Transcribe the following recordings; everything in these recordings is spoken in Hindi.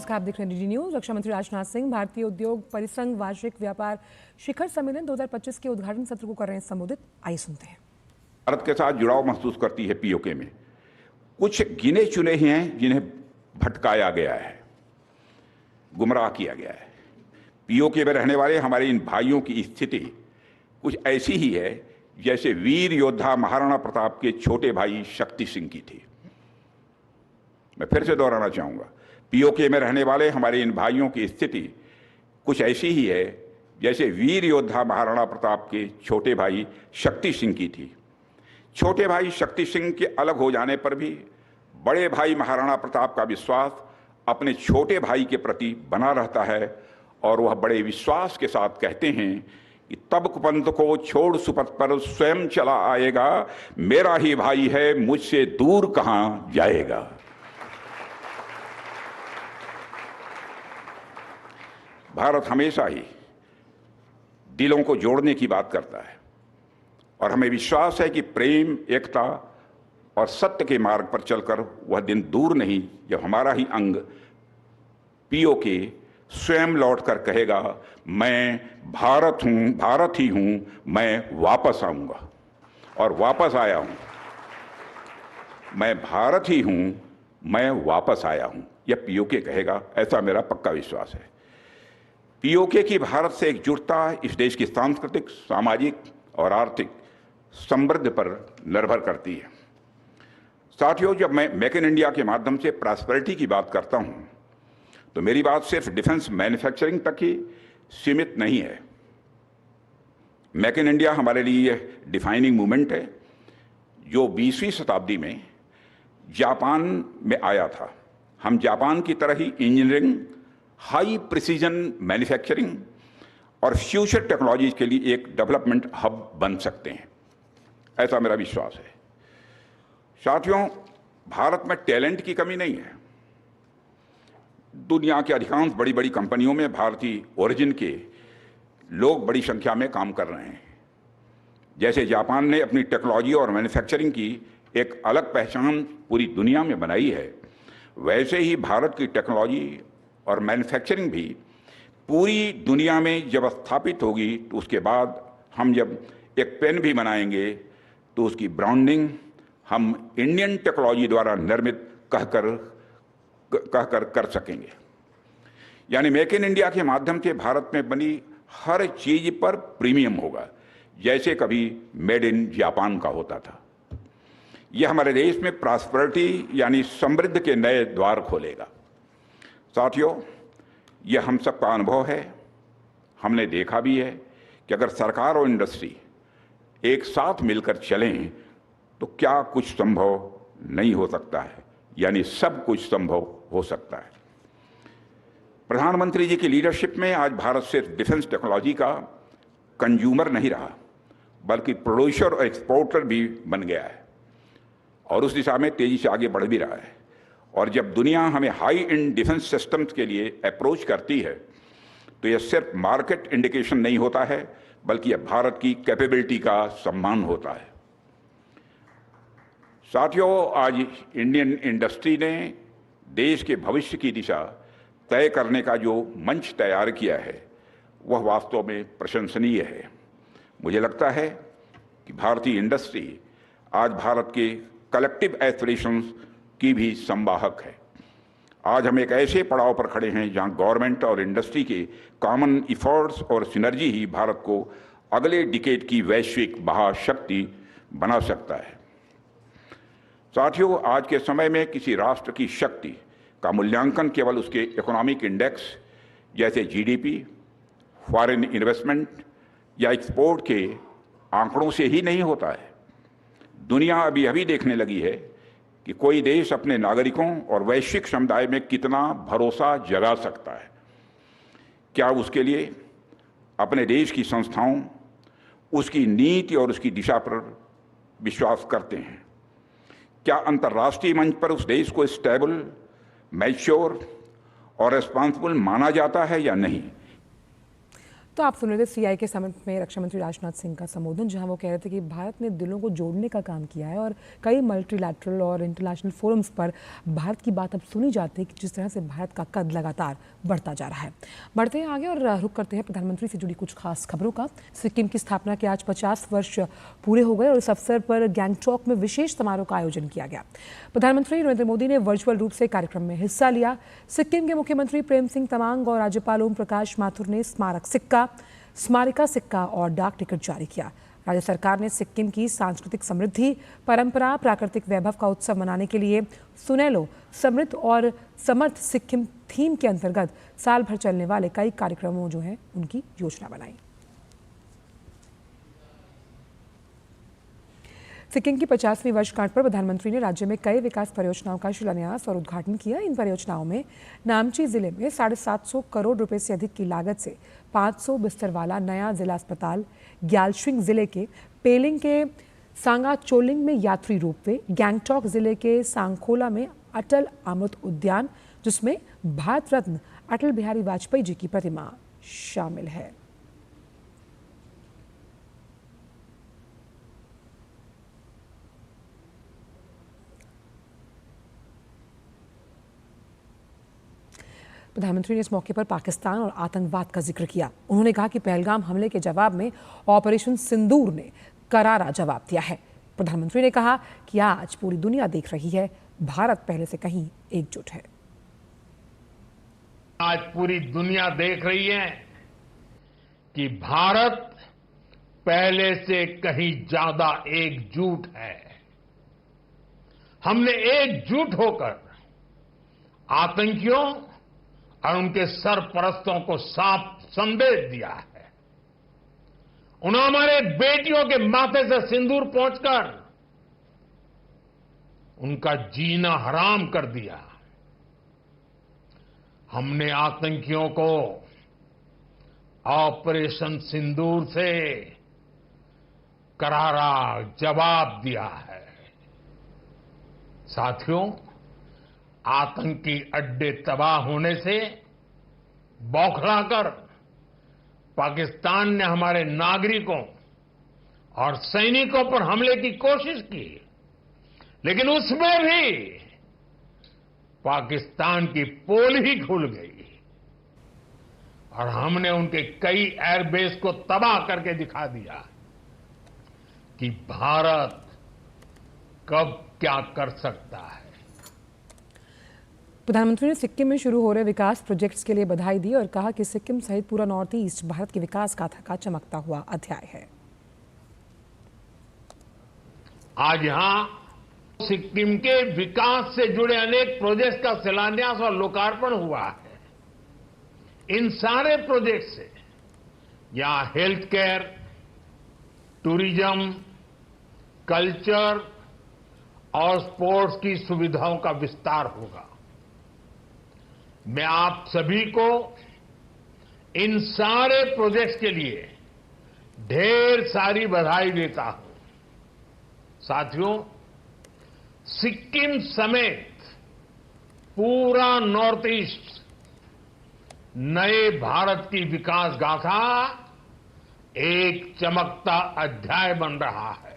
नमस्कार, आप देख रहे हैं डीडी न्यूज। रक्षा मंत्री राजनाथ सिंह भारतीय उद्योग परिसंघ वार्षिक व्यापार शिखर सम्मेलन 2025 के उद्घाटन सत्र को कर रहे हैं संबोधित। आइए सुनते हैं। भारत के साथ जुड़ाव महसूस करती है पीओके में। कुछ गिने चुने ही हैं जिन्हें भटकाया गया है, गुमराह किया गया है। पीओके में रहने वाले हमारे इन भाइयों की स्थिति कुछ ऐसी ही है जैसे वीर योद्धा महाराणा प्रताप के छोटे भाई शक्ति सिंह की थी। मैं फिर से दोहराना चाहूंगा, पीओके में रहने वाले हमारे इन भाइयों की स्थिति कुछ ऐसी ही है जैसे वीर योद्धा महाराणा प्रताप के छोटे भाई शक्ति सिंह की थी। छोटे भाई शक्ति सिंह के अलग हो जाने पर भी बड़े भाई महाराणा प्रताप का विश्वास अपने छोटे भाई के प्रति बना रहता है और वह बड़े विश्वास के साथ कहते हैं कि तब कुपंथ को छोड़ सुपथ पर स्वयं चला आएगा, मेरा ही भाई है मुझसे दूर कहां जाएगा। भारत हमेशा ही दिलों को जोड़ने की बात करता है और हमें विश्वास है कि प्रेम, एकता और सत्य के मार्ग पर चलकर वह दिन दूर नहीं जब हमारा ही अंग पीओके स्वयं लौटकर कहेगा, मैं भारत हूं, भारत ही हूं, मैं वापस आऊंगा। और वापस आया हूं, मैं भारत ही हूं, मैं वापस आया हूं, यह पीओके कहेगा, ऐसा मेरा पक्का विश्वास है। पीओके की भारत से एकजुटता इस देश की सांस्कृतिक, सामाजिक और आर्थिक समृद्धि पर निर्भर करती है। साथियों, जब मैं मेक इन इंडिया के माध्यम से प्रॉस्पेरिटी की बात करता हूं तो मेरी बात सिर्फ डिफेंस मैन्युफैक्चरिंग तक ही सीमित नहीं है। मेक इन इंडिया हमारे लिए डिफाइनिंग मूवमेंट है जो 20वीं शताब्दी में जापान में आया था। हम जापान की तरह ही इंजीनियरिंग, हाई प्रिसीजन मैन्युफैक्चरिंग और फ्यूचर टेक्नोलॉजीज के लिए एक डेवलपमेंट हब बन सकते हैं, ऐसा मेरा विश्वास है। साथियों, भारत में टैलेंट की कमी नहीं है। दुनिया की अधिकांश बड़ी बड़ी कंपनियों में भारतीय ओरिजिन के लोग बड़ी संख्या में काम कर रहे हैं। जैसे जापान ने अपनी टेक्नोलॉजी और मैन्युफैक्चरिंग की एक अलग पहचान पूरी दुनिया में बनाई है, वैसे ही भारत की टेक्नोलॉजी और मैन्युफैक्चरिंग भी पूरी दुनिया में जब स्थापित होगी तो उसके बाद हम जब एक पेन भी बनाएंगे तो उसकी ब्रांडिंग हम इंडियन टेक्नोलॉजी द्वारा निर्मित कहकर कर सकेंगे। यानी मेक इन इंडिया के माध्यम से भारत में बनी हर चीज पर प्रीमियम होगा, जैसे कभी मेड इन जापान का होता था। यह हमारे देश में प्रॉस्पेरिटी यानी समृद्धि के नए द्वार खोलेगा। साथियों, यह हम सबका अनुभव है। हमने देखा भी है कि अगर सरकार और इंडस्ट्री एक साथ मिलकर चलें तो क्या कुछ संभव नहीं हो सकता है, यानी सब कुछ संभव हो सकता है। प्रधानमंत्री जी की लीडरशिप में आज भारत सिर्फ डिफेंस टेक्नोलॉजी का कंज्यूमर नहीं रहा, बल्कि प्रोड्यूसर और एक्सपोर्टर भी बन गया है और उस दिशा में तेजी से आगे बढ़ भी रहा है। और जब दुनिया हमें हाई एंड डिफेंस सिस्टम्स के लिए अप्रोच करती है तो यह सिर्फ मार्केट इंडिकेशन नहीं होता है, बल्कि यह भारत की कैपेबिलिटी का सम्मान होता है। साथियों, आज इंडियन इंडस्ट्री ने देश के भविष्य की दिशा तय करने का जो मंच तैयार किया है वह वास्तव में प्रशंसनीय है। मुझे लगता है कि भारतीय इंडस्ट्री आज भारत के कलेक्टिव एस्पिरेशंस की भी संवाहक है। आज हम एक ऐसे पड़ाव पर खड़े हैं जहां गवर्नमेंट और इंडस्ट्री के कॉमन इफर्ट्स और सिनर्जी ही भारत को अगले डिकेड की वैश्विक महाशक्ति बना सकता है। साथियों, आज के समय में किसी राष्ट्र की शक्ति का मूल्यांकन केवल उसके इकोनॉमिक इंडेक्स जैसे जीडीपी, फॉरेन इन्वेस्टमेंट या एक्सपोर्ट के आंकड़ों से ही नहीं होता है। दुनिया अभी देखने लगी है कि कोई देश अपने नागरिकों और वैश्विक समुदाय में कितना भरोसा जगा सकता है। क्या उसके लिए अपने देश की संस्थाओं, उसकी नीति और उसकी दिशा पर विश्वास करते हैं? क्या अंतर्राष्ट्रीय मंच पर उस देश को स्टेबल, मैच्योर और रिस्पॉन्सिबल माना जाता है या नहीं? तो आप सुन रहे थे सीआई के समिट में रक्षा मंत्री राजनाथ सिंह का संबोधन, जहां वो कह रहे थे कि भारत ने दिलों को जोड़ने का काम किया है और कई मल्टीलैटरल और इंटरनेशनल फोरम्स पर भारत की बात अब सुनी जाती है कि जिस तरह से भारत का कद लगातार बढ़ता जा रहा है। बढ़ते हैं आगे और रुख करते हैं प्रधानमंत्री से जुड़ी कुछ खास खबरों का। सिक्किम की स्थापना के आज 50 वर्ष पूरे हो गए और इस अवसर पर गैंगटॉक में विशेष समारोह का आयोजन किया गया। प्रधानमंत्री नरेंद्र मोदी ने वर्चुअल रूप से कार्यक्रम में हिस्सा लिया। सिक्किम के मुख्यमंत्री प्रेम सिंह तमांग और राज्यपाल ओम प्रकाश माथुर ने स्मारिका सिक्का और डाक टिकट जारी किया। राज्य सरकार ने सिक्किम की सांस्कृतिक समृद्धि, परंपरा, प्राकृतिक वैभव का उत्सव मनाने के लिए सुनहलो, समृद्ध और समर्थ सिक्किम थीम के अंतर्गत साल भर चलने वाले कई कार्यक्रमों जो हैं उनकी योजना बनाई। सिक्किम की 50वीं वर्षगांठ पर प्रधानमंत्री ने राज्य में कई विकास परियोजनाओं का शिलान्यास और उद्घाटन किया। इन परियोजनाओं में नामची जिले में 750 करोड़ रुपए से अधिक की लागत से 500 बिस्तर वाला नया जिला अस्पताल, ग्यालशिंग जिले के पेलिंग के सांगाचोलिंग में यात्री रोपवे, गैंगटॉक जिले के सांगखोला में अटल अमृत उद्यान, जिसमें भारत रत्न अटल बिहारी वाजपेयी जी की प्रतिमा शामिल है। प्रधानमंत्री ने इस मौके पर पाकिस्तान और आतंकवाद का जिक्र किया। उन्होंने कहा कि पहलगाम हमले के जवाब में ऑपरेशन सिंदूर ने करारा जवाब दिया है। प्रधानमंत्री ने कहा कि आज पूरी दुनिया देख रही है, भारत पहले से कहीं एकजुट है। आज पूरी दुनिया देख रही है कि भारत पहले से कहीं ज्यादा एकजुट है। हमने एकजुट होकर आतंकियों और उनके सरपरस्तों को साफ संदेश दिया है। उन्होंने हमारे बेटियों के माथे से सिंदूर पोंछकर उनका जीना हराम कर दिया। हमने आतंकियों को ऑपरेशन सिंदूर से करारा जवाब दिया है। साथियों, आतंकी अड्डे तबाह होने से बौखलाकर पाकिस्तान ने हमारे नागरिकों और सैनिकों पर हमले की कोशिश की, लेकिन उसमें भी पाकिस्तान की पोल ही खुल गई और हमने उनके कई एयरबेस को तबाह करके दिखा दिया कि भारत कब क्या कर सकता है। प्रधानमंत्री ने सिक्किम में शुरू हो रहे विकास प्रोजेक्ट्स के लिए बधाई दी और कहा कि सिक्किम सहित पूरा नॉर्थ ईस्ट भारत की विकास गाथा का चमकता हुआ अध्याय है। आज यहां सिक्किम के विकास से जुड़े अनेक प्रोजेक्ट्स का शिलान्यास और लोकार्पण हुआ है। इन सारे प्रोजेक्ट से यहां हेल्थ केयर, टूरिज्म, कल्चर और स्पोर्ट्स की सुविधाओं का विस्तार होगा। मैं आप सभी को इन सारे प्रोजेक्ट्स के लिए ढेर सारी बधाई देता हूं। साथियों, सिक्किम समेत पूरा नॉर्थ ईस्ट नए भारत की विकास गाथा एक चमकता अध्याय बन रहा है।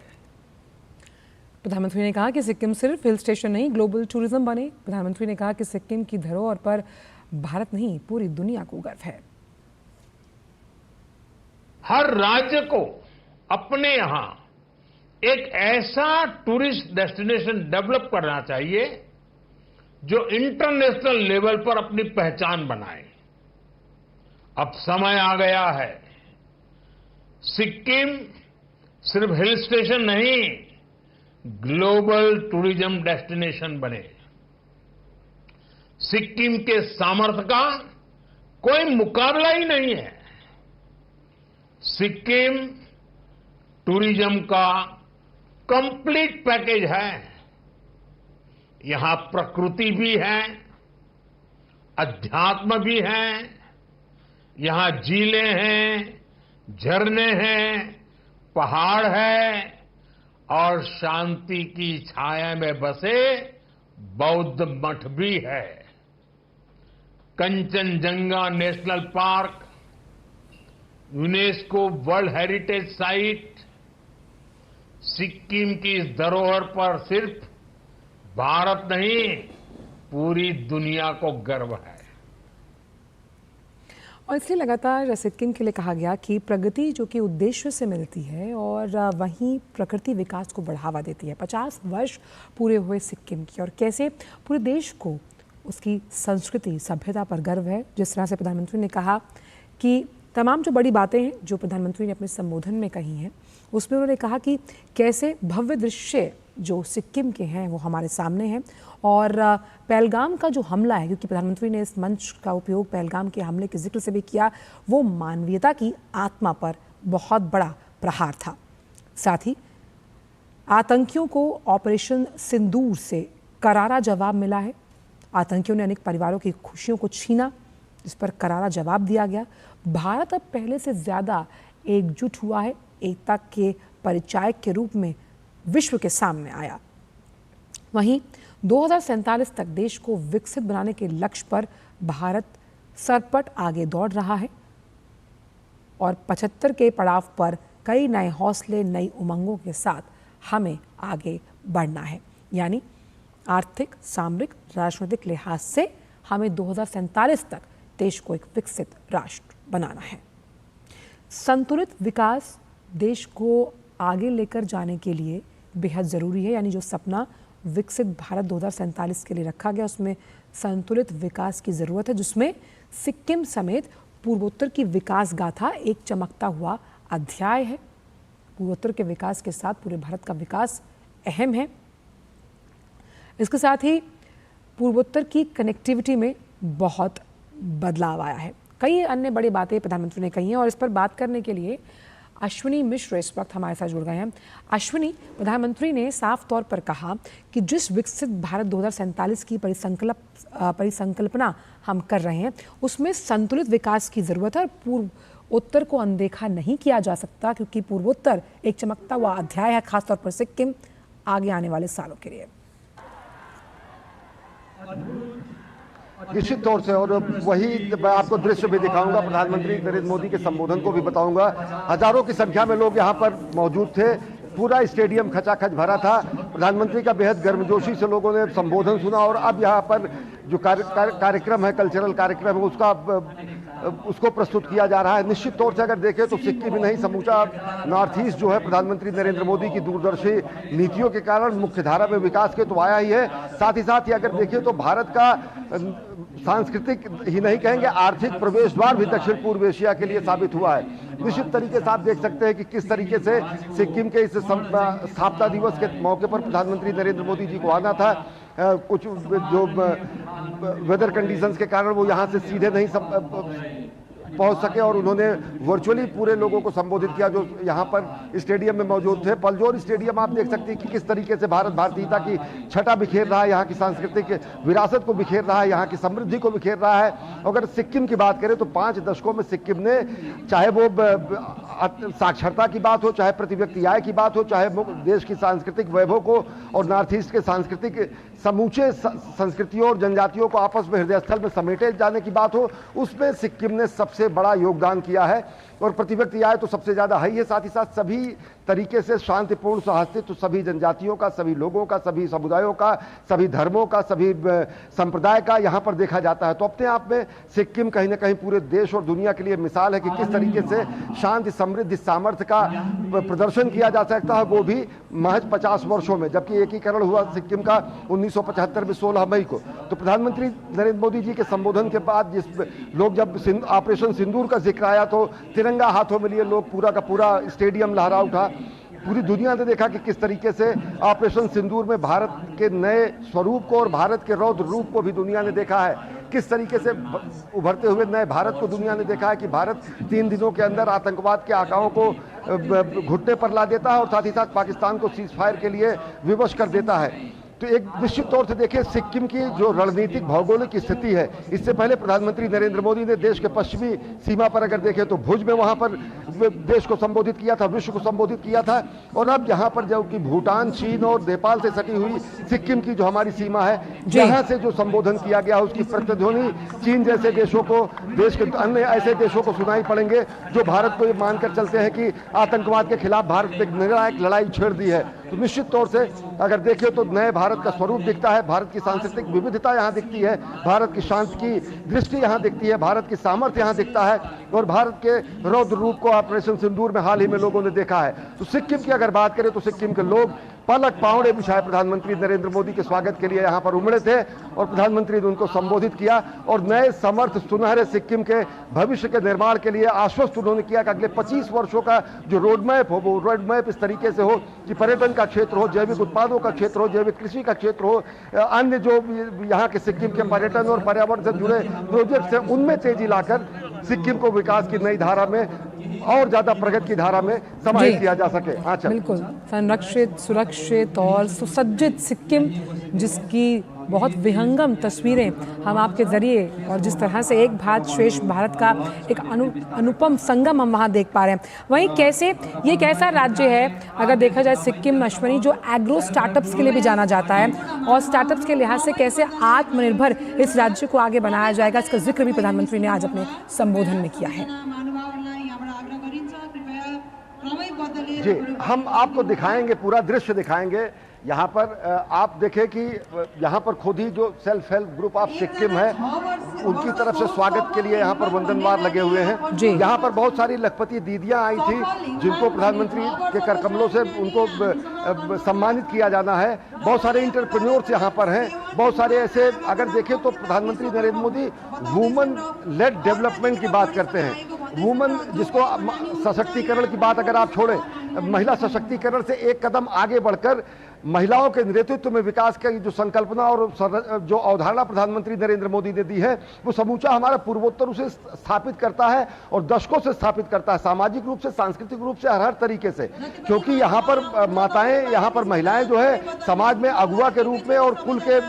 प्रधानमंत्री ने कहा कि सिक्किम सिर्फ हिल स्टेशन नहीं, ग्लोबल टूरिज्म बने। प्रधानमंत्री ने कहा कि सिक्किम की धरोहर पर भारत नहीं, पूरी दुनिया को गर्व है। हर राज्य को अपने यहां एक ऐसा टूरिस्ट डेस्टिनेशन डेवलप करना चाहिए जो इंटरनेशनल लेवल पर अपनी पहचान बनाए। अब समय आ गया है, सिक्किम सिर्फ हिल स्टेशन नहीं, ग्लोबल टूरिज्म डेस्टिनेशन बने। सिक्किम के सामर्थ्य का कोई मुकाबला ही नहीं है। सिक्किम टूरिज्म का कंप्लीट पैकेज है। यहां प्रकृति भी है, अध्यात्म भी है, यहां झीलें हैं, झरने हैं, पहाड़ है और शांति की छाया में बसे बौद्ध मठ भी है। Kanchenjunga national park UNESCO world heritage site Sikkim की इस धरोहर पर सिर्फ भारत नहीं, पूरी दुनिया को गर्व है। और इसलिए लगातार सिक्किम के लिए कहा गया कि प्रगति जो कि उद्देश्य से मिलती है और वहीं प्रकृति विकास को बढ़ावा देती है। 50 वर्ष पूरे हुए सिक्किम की और कैसे पूरे देश को उसकी संस्कृति सभ्यता पर गर्व है। जिस तरह से प्रधानमंत्री ने कहा कि तमाम जो बड़ी बातें हैं जो प्रधानमंत्री ने अपने संबोधन में कही हैं, उसमें उन्होंने कहा कि कैसे भव्य दृश्य जो सिक्किम के हैं वो हमारे सामने हैं। और पहलगाम का जो हमला है, क्योंकि प्रधानमंत्री ने इस मंच का उपयोग पहलगाम के हमले के जिक्र से भी किया, वो मानवीयता की आत्मा पर बहुत बड़ा प्रहार था। साथ ही आतंकियों को ऑपरेशन सिंदूर से करारा जवाब मिला है। आतंकियों ने अनेक परिवारों की खुशियों को छीना, जिस पर करारा जवाब दिया गया। भारत अब पहले से ज़्यादा एकजुट हुआ है, एकता के परिचायक के रूप में विश्व के सामने आया। वहीं 2047 तक देश को विकसित बनाने के लक्ष्य पर भारत सरपट आगे दौड़ रहा है और 75 के पड़ाव पर कई नए हौसले, नई उमंगों के साथ हमें आगे बढ़ना है। यानी आर्थिक, सामरिक, राजनीतिक लिहाज से हमें 2047 तक देश को एक विकसित राष्ट्र बनाना है। संतुलित विकास देश को आगे लेकर जाने के लिए बेहद ज़रूरी है। यानी जो सपना विकसित भारत 2047 के लिए रखा गया, उसमें संतुलित विकास की ज़रूरत है, जिसमें सिक्किम समेत पूर्वोत्तर की विकास गाथा एक चमकता हुआ अध्याय है। पूर्वोत्तर के विकास के साथ पूरे भारत का विकास अहम है। इसके साथ ही पूर्वोत्तर की कनेक्टिविटी में बहुत बदलाव आया है। कई अन्य बड़ी बातें प्रधानमंत्री ने कही हैं और इस पर बात करने के लिए अश्विनी मिश्र इस वक्त हमारे साथ जुड़ गए हैं। अश्विनी, प्रधानमंत्री ने साफ तौर पर कहा कि जिस विकसित भारत 2047 की परिसंकल्पना हम कर रहे हैं, उसमें संतुलित विकास की ज़रूरत है और पूर्वोत्तर को अनदेखा नहीं किया जा सकता, क्योंकि पूर्वोत्तर एक चमकता हुआ अध्याय है, खासतौर पर सिक्किम आगे आने वाले सालों के लिए। निश्चित तौर से, और वही मैं आपको दृश्य भी दिखाऊंगा, प्रधानमंत्री नरेंद्र मोदी के संबोधन को भी बताऊंगा। हजारों की संख्या में लोग यहां पर मौजूद थे, पूरा स्टेडियम खचाखच भरा था। प्रधानमंत्री का बेहद गर्मजोशी से लोगों ने संबोधन सुना और अब यहां पर जो कार्यक्रम है, कल्चरल कार्यक्रम है, उसको प्रस्तुत किया जा रहा है। निश्चित तौर से अगर देखें तो सिक्किम ही नहीं, समूचा नॉर्थ ईस्ट जो है प्रधानमंत्री नरेंद्र मोदी की दूरदर्शी नीतियों के कारण मुख्यधारा में विकास के तो आया ही है। साथ ही अगर देखें तो भारत का सांस्कृतिक ही नहीं कहेंगे, आर्थिक प्रवेश द्वार भी दक्षिण पूर्व एशिया के लिए साबित हुआ है। निश्चित तरीके से आप देख सकते हैं कि किस तरीके से सिक्किम के इस स्थापना दिवस के मौके पर प्रधानमंत्री नरेंद्र मोदी जी को आना था। कुछ जो वेदर कंडीशंस के कारण वो यहाँ से सीधे नहीं पहुंच सके और उन्होंने वर्चुअली पूरे लोगों को संबोधित किया जो यहाँ पर स्टेडियम में मौजूद थे। पलजोर स्टेडियम आप देख सकते हैं कि किस तरीके से भारत भारतीयता की छटा बिखेर रहा है, यहाँ की सांस्कृतिक विरासत को बिखेर रहा है, यहाँ की समृद्धि को बिखेर रहा है। अगर सिक्किम की बात करें तो 5 दशकों में सिक्किम ने, चाहे वो साक्षरता की बात हो, चाहे प्रति व्यक्ति आय की बात हो, चाहे देश की सांस्कृतिक वैभव को और नॉर्थ ईस्ट के सांस्कृतिक समूचे संस्कृतियों और जनजातियों को आपस में हृदय स्थल में समेटे जाने की बात हो, उसमें सिक्किम ने सबसे बड़ा योगदान किया है। और प्रति व्यक्ति आय तो सबसे ज्यादा है ही है। साथ ही साथ सभी तरीके से शांतिपूर्ण सहअस्तित्व सभी जनजातियों का, सभी लोगों का, सभी समुदायों का, सभी धर्मों का, सभी संप्रदाय का यहाँ पर देखा जाता है। तो अपने आप में सिक्किम कहीं ना कहीं पूरे देश और दुनिया के लिए मिसाल है कि किस तरीके से शांति, समृद्धि, सामर्थ्य का प्रदर्शन किया जा सकता है, वो भी महज 50 वर्षों में। जबकि एकीकरण हुआ सिक्किम का 1975 में 16 मई को। तो प्रधानमंत्री नरेंद्र मोदी जी के संबोधन के बाद लोग जब ऑपरेशन सिंदूर का जिक्र आया तो तिरंगा हाथों में लिए लोग पूरा का पूरा स्टेडियम लहरा उठा। पूरी दुनिया ने देखा कि किस तरीके से ऑपरेशन सिंदूर में भारत के नए स्वरूप को और भारत के रौद्र रूप को भी दुनिया ने देखा है। किस तरीके से उभरते हुए नए भारत को दुनिया ने देखा है कि भारत 3 दिनों के अंदर आतंकवाद के आकाओं को घुटने पर ला देता है और साथ ही साथ पाकिस्तान को सीज फायर के लिए विवश कर देता है। तो एक निश्चित तौर से देखिए सिक्किम की जो रणनीतिक भौगोलिक स्थिति है, इससे पहले प्रधानमंत्री नरेंद्र मोदी ने देश के पश्चिमी सीमा पर अगर देखें तो भुज में वहां पर देश को संबोधित किया था, विश्व को संबोधित किया था। और अब यहाँ पर जो कि भूटान, चीन और नेपाल से सटी हुई सिक्किम की जो हमारी सीमा है, यहाँ से जो संबोधन किया गया उसकी प्रतिध्वनि चीन जैसे देशों को, देश के अन्य ऐसे देशों को सुनाई पड़ेंगे जो भारत को ये मानकर चलते हैं कि आतंकवाद के खिलाफ भारत ने निर्णायक लड़ाई छेड़ दी है। तो निश्चित तौर से अगर देखें तो नए भारत का स्वरूप दिखता है, भारत की सांस्कृतिक विविधता यहाँ दिखती है, भारत की शांति की दृष्टि यहाँ दिखती है, भारत की सामर्थ्य यहाँ दिखता है और भारत के रौद्र रूप को ऑपरेशन सिंदूर में हाल ही में लोगों ने देखा है। तो सिक्किम की अगर बात करें तो सिक्किम के लोग पलक पावड़े बिछाए प्रधानमंत्री नरेंद्र मोदी के स्वागत के लिए यहाँ पर उमड़े थे और प्रधानमंत्री ने उनको संबोधित किया और नए समर्थ सुनहरे सिक्किम के भविष्य के निर्माण के लिए आश्वस्त उन्होंने किया कि अगले 25 वर्षों का जो रोड मैप हो वो रोड मैप इस तरीके से हो कि पर्यटन का क्षेत्र हो, जैविक उत्पादों का क्षेत्र हो, जैविक कृषि का क्षेत्र हो, अन्य जो यहाँ के सिक्किम के पर्यटन और पर्यावरण से जुड़े प्रोजेक्ट्स हैं उनमें तेजी लाकर सिक्किम को विकास की नई धारा में और ज्यादा प्रगति की धारा में समाहित किया जा सके। अच्छा, बिल्कुल संरक्षित, सुरक्षित और सुसज्जित सिक्किम, जिसकी बहुत विहंगम तस्वीरें हम आपके जरिए और जिस तरह से एक भारत श्रेष्ठ भारत का एक अनुपम संगम हम वहाँ देख पा रहे हैं। वहीं कैसे ये एक ऐसा राज्य है, अगर देखा जाए सिक्किम अश्वनी, जो एग्रो स्टार्टअप्स के लिए भी जाना जाता है और स्टार्टअप्स के लिहाज से कैसे आत्मनिर्भर इस राज्य को आगे बनाया जाएगा, इसका जिक्र भी प्रधानमंत्री ने आज अपने संबोधन में किया है। जी, हम आपको दिखाएंगे, पूरा दृश्य दिखाएंगे। यहाँ पर आप देखें कि यहाँ पर खुद ही जो self help group of Sikkim है उनकी तरफ से स्वागत के लिए यहाँ पर वंदनवार लगे हुए हैं। यहाँ पर बहुत सारी लखपति दीदियाँ आई थी जिनको प्रधानमंत्री के कर कमलों से उनको सम्मानित किया जाना है। बहुत सारे इंटरप्रेन्योर्स यहाँ पर हैं, बहुत सारे ऐसे, अगर देखें तो प्रधानमंत्री Narendra Modi woman lead development की बात करते हैं। वुमन, जिसको सशक्तिकरण की बात अगर आप छोड़ें, महिला सशक्तिकरण से एक कदम आगे बढ़कर महिलाओं के नेतृत्व में विकास की जो संकल्पना और जो अवधारणा प्रधानमंत्री नरेंद्र मोदी ने दी है वो समूचा हमारा पूर्वोत्तर उसे स्थापित करता है और दशकों से स्थापित करता है, सामाजिक रूप से, सांस्कृतिक रूप से, हर तरीके से। क्योंकि यहाँ पर माताएं, यहाँ पर महिलाएं जो है समाज में अगुआ के रूप में और कुल के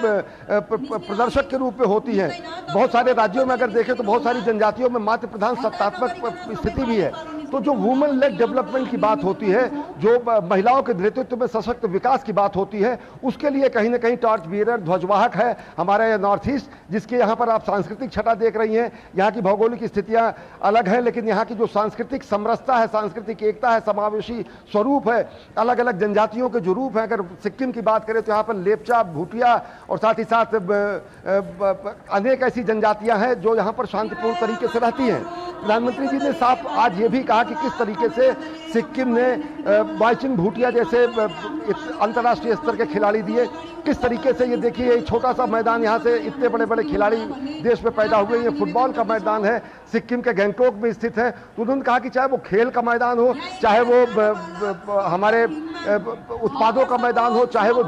प्रदर्शक के रूप में होती हैं। बहुत सारे राज्यों में अगर देखें तो बहुत सारी जनजातियों में मातृ प्रधान सत्तात्मक स्थिति भी है। तो जो वुमेन लेड डेवलपमेंट की बात होती है, जो महिलाओं के नेतृत्व में सशक्त विकास की बात होती है, उसके लिए कहीं ना कहीं टॉर्च बियरर, ध्वजवाहक है हमारे नॉर्थ ईस्ट, जिसके यहाँ पर आप सांस्कृतिक छटा देख रही हैं। यहाँ की भौगोलिक स्थितियाँ अलग हैं, लेकिन यहाँ की जो सांस्कृतिक समरसता है, सांस्कृतिक एकता है, समावेशी स्वरूप है, अलग अलग जनजातियों के जो रूप हैं, अगर सिक्किम की बात करें तो यहाँ पर लेपचा, भूटिया और साथ ही साथ अनेक ऐसी जनजातियाँ हैं जो यहाँ पर शांतिपूर्ण तरीके से रहती हैं। प्रधानमंत्री जी ने साफ आज ये भी कहा कि किस तरीके से सिक्किम ने बाइचिंग भूटिया जैसे अंतर्राष्ट्रीय स्तर के खिलाड़ी दिए, किस तरीके से ये देखिए छोटा सा मैदान, यहाँ से इतने बड़े बड़े खिलाड़ी देश में पैदा हुए। ये फुटबॉल का मैदान है, सिक्किम के गैंगटोक में स्थित है। तो उन्होंने कहा कि चाहे वो खेल का मैदान हो, चाहे वो हमारे उत्पादों का मैदान हो, चाहे वो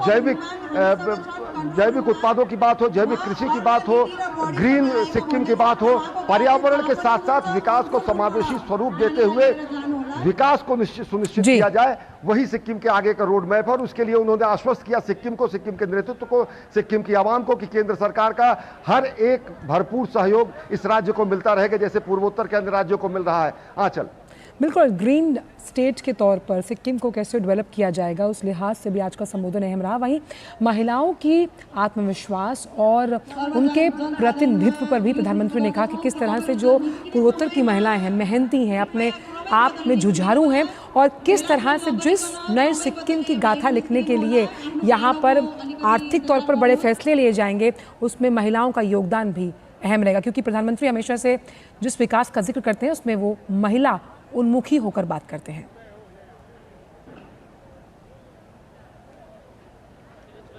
जैविक उत्पादों की बात हो, जैविक कृषि की बात हो, ग्रीन सिक्किम की बात हो, पर्यावरण के साथ साथ विकास को समावेशी स्वरूप देते हुए विकास को सुनिश्चित किया जाए, वही सिक्किम के आगे का रोड मैप है। और उसके लिए उन्होंने आश्वस्त किया सिक्किम को, सिक्किम के नेतृत्व को, सिक्किम की आवाम को कि केंद्र सरकार का हर एक भरपूर सहयोग इस राज्य को मिलता रहेगा, जैसे पूर्वोत्तर के अन्य राज्यों को मिल रहा है। आंचल, बिल्कुल, ग्रीन स्टेट के तौर पर सिक्किम को कैसे डेवलप किया जाएगा, उस लिहाज से भी आज का संबोधन अहम रहा। वहीं महिलाओं की आत्मविश्वास और उनके प्रतिनिधित्व पर भी प्रधानमंत्री ने कहा कि किस तरह से जो पूर्वोत्तर की महिलाएं हैं, मेहनती हैं, अपने आप में जुझारू हैं और किस तरह से जिस नए सिक्किम की गाथा लिखने के लिए यहाँ पर आर्थिक तौर पर बड़े फैसले लिए जाएंगे, उसमें महिलाओं का योगदान भी अहम रहेगा। क्योंकि प्रधानमंत्री हमेशा से जिस विकास का जिक्र करते हैं उसमें वो महिला उन्मुखी होकर बात करते हैं।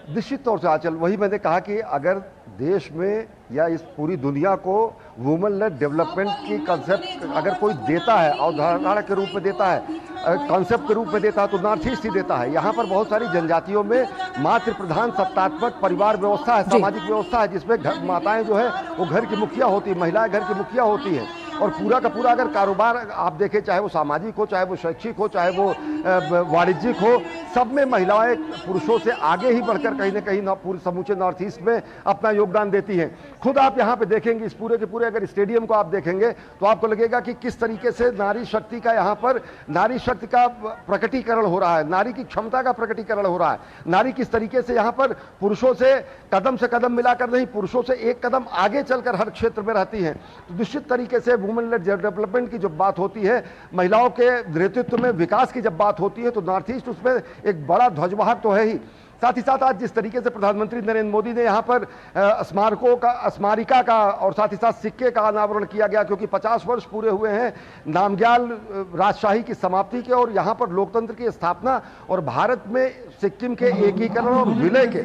निश्चित तौर से आंचल, वही मैंने कहा कि अगर देश में या इस पूरी दुनिया को वुमेन लेड डेवलपमेंट की कॉन्सेप्ट अगर कोई देता है, अवधारणा के रूप में देता है, कॉन्सेप्ट के रूप में देता है, तो नॉर्थ ईस्ट ही देता है। यहाँ पर बहुत सारी जनजातियों में मातृ प्रधान सत्तात्मक परिवार व्यवस्था है, सामाजिक व्यवस्था है, जिसमें माताएं जो है वो घर की मुखिया होती है, महिलाएं घर की मुखिया होती हैं। और पूरा का पूरा अगर कारोबार आप देखें, चाहे वो सामाजिक हो, चाहे वो शैक्षिक हो, चाहे वो वाणिज्यिक हो, सब में महिलाएं पुरुषों से आगे ही बढ़कर कहीं ना कहीं पूरे समूचे नॉर्थ ईस्ट में अपना योगदान देती हैं। खुद आप यहाँ पे देखेंगे, इस पूरे के पूरे अगर स्टेडियम को आप देखेंगे तो आपको लगेगा कि किस तरीके से नारी शक्ति का यहाँ पर नारी शक्ति का प्रकटीकरण हो रहा है, नारी की क्षमता का प्रकटीकरण हो रहा है। नारी किस तरीके से यहाँ पर पुरुषों से कदम मिलाकर नहीं, पुरुषों से एक कदम आगे चलकर हर क्षेत्र में रहती हैं। तो निश्चित तरीके से वुमेन लेड डेवलपमेंट की जब बात होती है, महिलाओं के नेतृत्व में विकास की जब बात होती है, तो नॉर्थ ईस्ट उसमें एक बड़ा ध्वजवाहक तो है ही। साथ ही साथ आज जिस तरीके से प्रधानमंत्री नरेंद्र मोदी ने यहाँ पर स्मारिका का और साथ ही साथ सिक्के का अनावरण किया गया, क्योंकि 50 वर्ष पूरे हुए हैं नामग्याल राजशाही की समाप्ति के और यहाँ पर लोकतंत्र की स्थापना और भारत में सिक्किम के एकीकरण और विलय के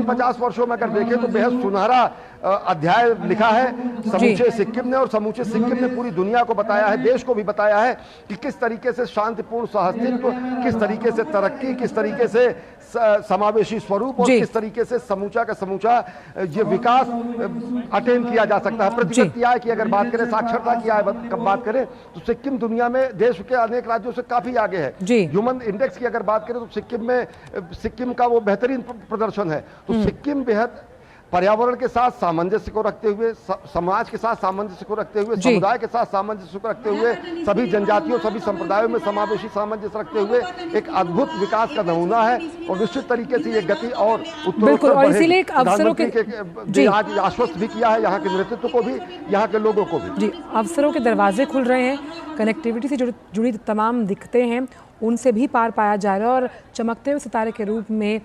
50 वर्षों में अगर देखें तो बेहद सुनहरा अध्याय लिखा है समूचे सिक्किम ने। और समूचे सिक्किम ने पूरी दुनिया को बताया है, देश को भी बताया है कि किस तरीके से शांतिपूर्ण सहअस्तित्व, किस तरीके से तरक्की, किस तरीके से समावेशी स्वरूप और किस तरीके से समूचा का समूचा ये विकास अटेन किया जा सकता है। प्रतिशत आय की अगर बात करें, साक्षरता की आय बात करें तो सिक्किम दुनिया में देश के अनेक राज्यों से काफी आगे है। ह्यूमन इंडेक्स की अगर बात करें तो सिक्किम का वो बेहतरीन प्रदर्शन है। तो सिक्किम बेहद पर्यावरण के साथ सामंजस्य को रखते हुए, समाज के साथ सामंजस्य को रखते हुए, समुदाय के साथ सामंजस्य को रखते हुए, सभी जनजातियों, सभी संप्रदायों में समावेशी सामंजस्य रखते हुए एक अद्भुत विकास का नमूना है। और निश्चित तरीके से ये गति और बिल्कुल, और इसीलिए एक अवसरों के आज आश्वस्त भी किया है यहाँ के नेतृत्व को भी, यहाँ के लोगों को भी। जी, अवसरों के दरवाजे खुल रहे हैं, कनेक्टिविटी से जुड़ी तमाम दिक्कतें हैं उनसे भी पार पाया जा रहा है और चमकते हुए सितारे के रूप में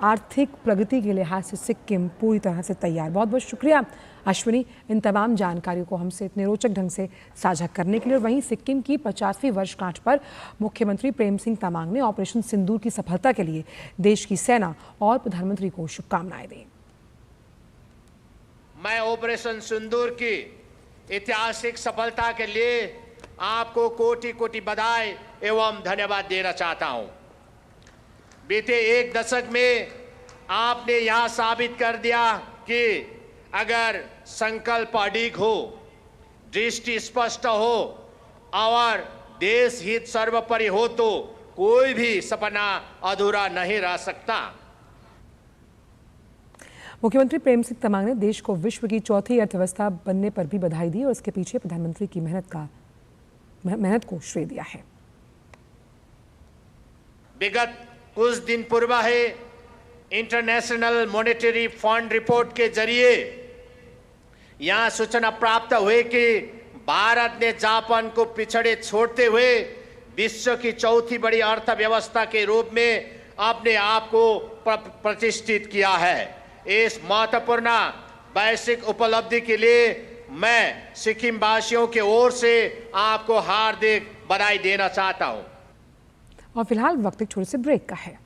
आर्थिक प्रगति के लिहाज से सिक्किम पूरी तरह से तैयार। बहुत बहुत शुक्रिया अश्विनी इन तमाम जानकारियों को हमसे इतने रोचक ढंग से साझा करने के लिए। और वहीं सिक्किम की 50वीं वर्षगांठ पर मुख्यमंत्री प्रेम सिंह तमांग ने ऑपरेशन सिंदूर की सफलता के लिए देश की सेना और प्रधानमंत्री को शुभकामनाएं दी। मैं ऑपरेशन सिंदूर की ऐतिहासिक सफलता के लिए आपको कोटि कोटि बधाई एवं धन्यवाद देना चाहता हूं। बीते एक दशक में आपने यहां साबित कर दिया कि अगर संकल्प अडिग हो, दृष्टि स्पष्ट हो और देश हित सर्वोपरि हो तो कोई भी सपना अधूरा नहीं रह सकता। मुख्यमंत्री प्रेम सिंह तमांग ने देश को विश्व की चौथी अर्थव्यवस्था बनने पर भी बधाई दी और इसके पीछे प्रधानमंत्री की मेहनत को श्रेय दिया है। विगत कुछ दिन पूर्व है इंटरनेशनल मॉनेटरी फंड रिपोर्ट के जरिए यहां सूचना प्राप्त हुई कि भारत ने जापान को पिछड़े छोड़ते हुए विश्व की चौथी बड़ी अर्थव्यवस्था के रूप में अपने आप को प्रतिष्ठित किया है। इस महत्वपूर्ण वैश्विक उपलब्धि के लिए मैं सिक्किम वासियों की ओर से आपको हार्दिक बधाई देना चाहता हूं। और फिलहाल वक्त एक छोटे से ब्रेक का है।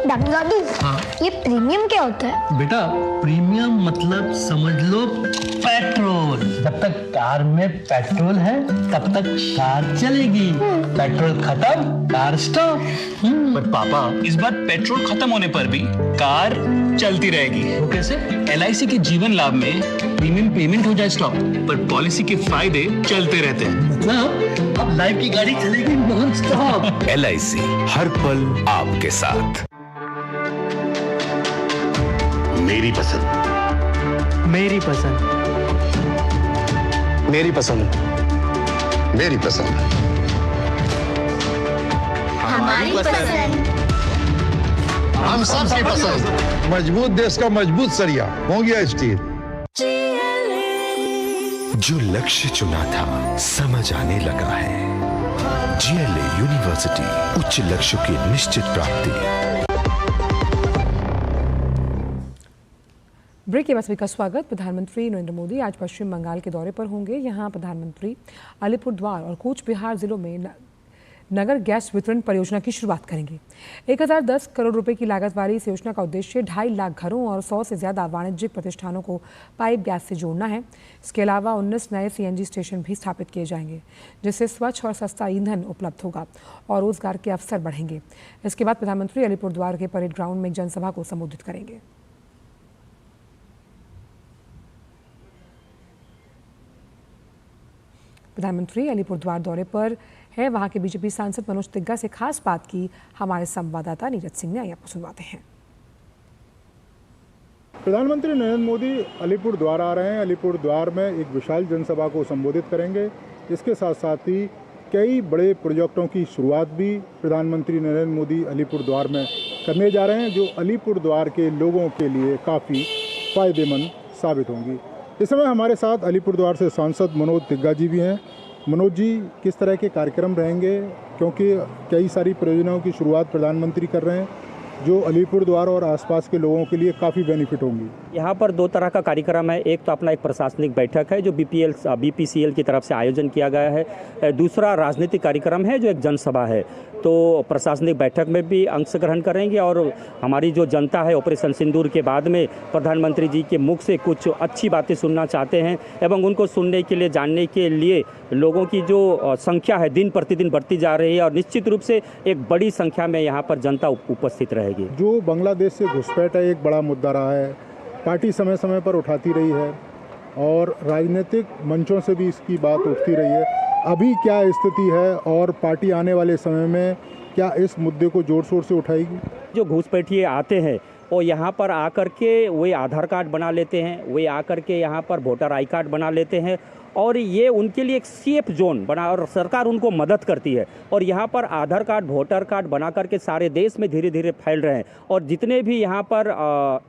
डॉक्टर दादू, ये प्रीमियम क्या होता है? बेटा प्रीमियम मतलब समझ लो पेट्रोल। जब तक कार में पेट्रोल है तब तक कार चलेगी, पेट्रोल खत्म कार स्टॉप। पर पापा इस बार पेट्रोल खत्म होने पर भी कार चलती रहेगी। वो कैसे? LIC के जीवन लाभ में प्रीमियम पेमेंट हो जाए स्टॉप, पर पॉलिसी के फायदे चलते रहते हैं। मतलब अब लाइफ की गाड़ी चलेगी नॉन स्टॉप। LIC हर पल आपके साथ। मेरी पसंद, मेरी पसंद, मेरी पसंद, मेरी पसंद, हमारी पसंद, हम सबकी पसंद। मजबूत देश का मजबूत सरिया हो गया स्टील। जो लक्ष्य चुना था समझ आने लगा है। GLA यूनिवर्सिटी, उच्च लक्ष्य की निश्चित प्राप्ति। ब्रेक के बाद सभी का स्वागत। प्रधानमंत्री नरेंद्र मोदी आज पश्चिम बंगाल के दौरे पर होंगे। यहां प्रधानमंत्री अलीपुरद्वार और कूच बिहार जिलों में नगर गैस वितरण परियोजना की शुरुआत करेंगे। 1010 करोड़ रुपए की लागत वाली इस योजना का उद्देश्य 2.5 लाख घरों और 100 से ज़्यादा वाणिज्यिक प्रतिष्ठानों को पाइप गैस से जोड़ना है। इसके अलावा 19 नए CNG स्टेशन भी स्थापित किए जाएंगे, जिससे स्वच्छ और सस्ता ईंधन उपलब्ध होगा और रोजगार के अवसर बढ़ेंगे। इसके बाद प्रधानमंत्री अलीपुरद्वार के परेड ग्राउंड में एक जनसभा को संबोधित करेंगे। प्रधानमंत्री अलीपुरद्वार दौरे पर है। वहां के बीजेपी सांसद मनोज तिग्गा से खास बात की हमारे संवाददाता नीरज सिंह ने, आपको सुनवाते हैं। प्रधानमंत्री नरेंद्र मोदी अलीपुरद्वार आ रहे हैं। अलीपुरद्वार में एक विशाल जनसभा को संबोधित करेंगे। इसके साथ साथ ही कई बड़े प्रोजेक्टों की शुरुआत भी प्रधानमंत्री नरेंद्र मोदी अलीपुरद्वार में करने जा रहे हैं, जो अलीपुरद्वार के लोगों के लिए काफ़ी फ़ायदेमंद साबित होंगी। इस समय हमारे साथ अलीपुरद्वार से सांसद मनोज तिग्गा जी भी हैं। मनोज जी, किस तरह के कार्यक्रम रहेंगे, क्योंकि कई सारी परियोजनाओं की शुरुआत प्रधानमंत्री कर रहे हैं जो अलीपुरद्वार और आसपास के लोगों के लिए काफ़ी बेनिफिट होंगी। यहाँ पर दो तरह का कार्यक्रम है। एक तो अपना एक प्रशासनिक बैठक है जो BPCL की तरफ से आयोजन किया गया है। दूसरा राजनीतिक कार्यक्रम है जो एक जनसभा है। तो प्रशासनिक बैठक में भी अंश ग्रहण करेंगे और हमारी जो जनता है ऑपरेशन सिंदूर के बाद में प्रधानमंत्री जी के मुख से कुछ अच्छी बातें सुनना चाहते हैं एवं उनको सुनने के लिए, जानने के लिए लोगों की जो संख्या है दिन प्रतिदिन बढ़ती जा रही है और निश्चित रूप से एक बड़ी संख्या में यहाँ पर जनता उपस्थित रहेगी। जो बांग्लादेश से घुसपैठ है एक बड़ा मुद्दा रहा है, पार्टी समय समय पर उठाती रही है और राजनीतिक मंचों से भी इसकी बात उठती रही है। अभी क्या स्थिति है और पार्टी आने वाले समय में क्या इस मुद्दे को जोर शोर से उठाएगी? जो घुसपैठिए आते हैं वो यहाँ पर आकर के वे आधार कार्ड बना लेते हैं, वे आकर के यहाँ पर वोटर आई कार्ड बना लेते हैं और ये उनके लिए एक सेफ जोन बना और सरकार उनको मदद करती है। और यहाँ पर आधार कार्ड, वोटर कार्ड बना करके सारे देश में धीरे धीरे फैल रहे हैं और जितने भी यहाँ पर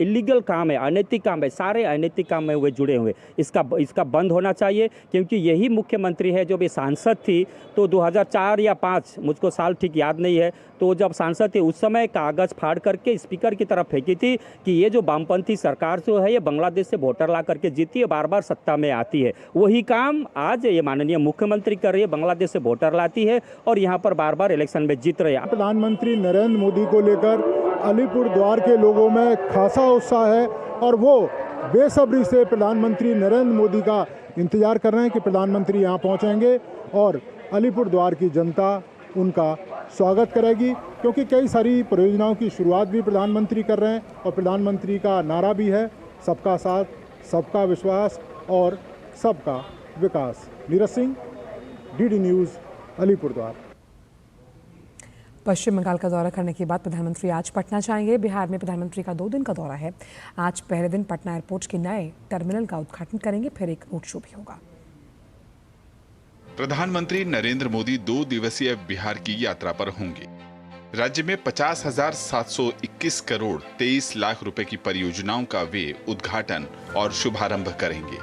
इलीगल काम है, अनैतिक काम है, सारे अनैतिक काम में वे जुड़े हुए। इसका बंद होना चाहिए, क्योंकि यही मुख्यमंत्री है। जब ये सांसद थी तो 2004 या 5, मुझको साल ठीक याद नहीं है, तो जब सांसद थे उस समय कागज़ फाड़ करके स्पीकर की तरफ फेंकी थी कि ये जो वामपंथी सरकार जो है ये बांग्लादेश से वोटर ला करके जीती है, बार बार सत्ता में आती है। वही काम आज ये माननीय मुख्यमंत्री कर रही है, बांग्लादेश से वोटर लाती है और यहाँ पर बार बार इलेक्शन में जीत रहे हैं। प्रधानमंत्री नरेंद्र मोदी को लेकर अलीपुरद्वार के लोगों में खासा उत्साह है और वो बेसब्री से प्रधानमंत्री नरेंद्र मोदी का इंतजार कर रहे हैं कि प्रधानमंत्री यहाँ पहुँचेंगे और अलीपुरद्वार की जनता उनका स्वागत करेगी, क्योंकि कई सारी परियोजनाओं की शुरुआत भी प्रधानमंत्री कर रहे हैं और प्रधानमंत्री का नारा भी है सबका साथ, सबका विश्वास और सबका विकास। Neeraj Singh, DD news, Alipurduar. पश्चिम बंगाल का दौरा करने के बाद प्रधानमंत्री आज पटना जाएंगे। बिहार में प्रधानमंत्री का 2 दिन का दौरा है। आज पहले दिन पटना एयरपोर्ट के नए टर्मिनल का उद्घाटन करेंगे, फिर एक रोड शो भी होगा। प्रधानमंत्री नरेंद्र मोदी 2 दिवसीय बिहार की यात्रा पर होंगे। राज्य में 50,721 करोड़ 23 लाख रुपए की परियोजनाओं का वे उद्घाटन और शुभारंभ करेंगे,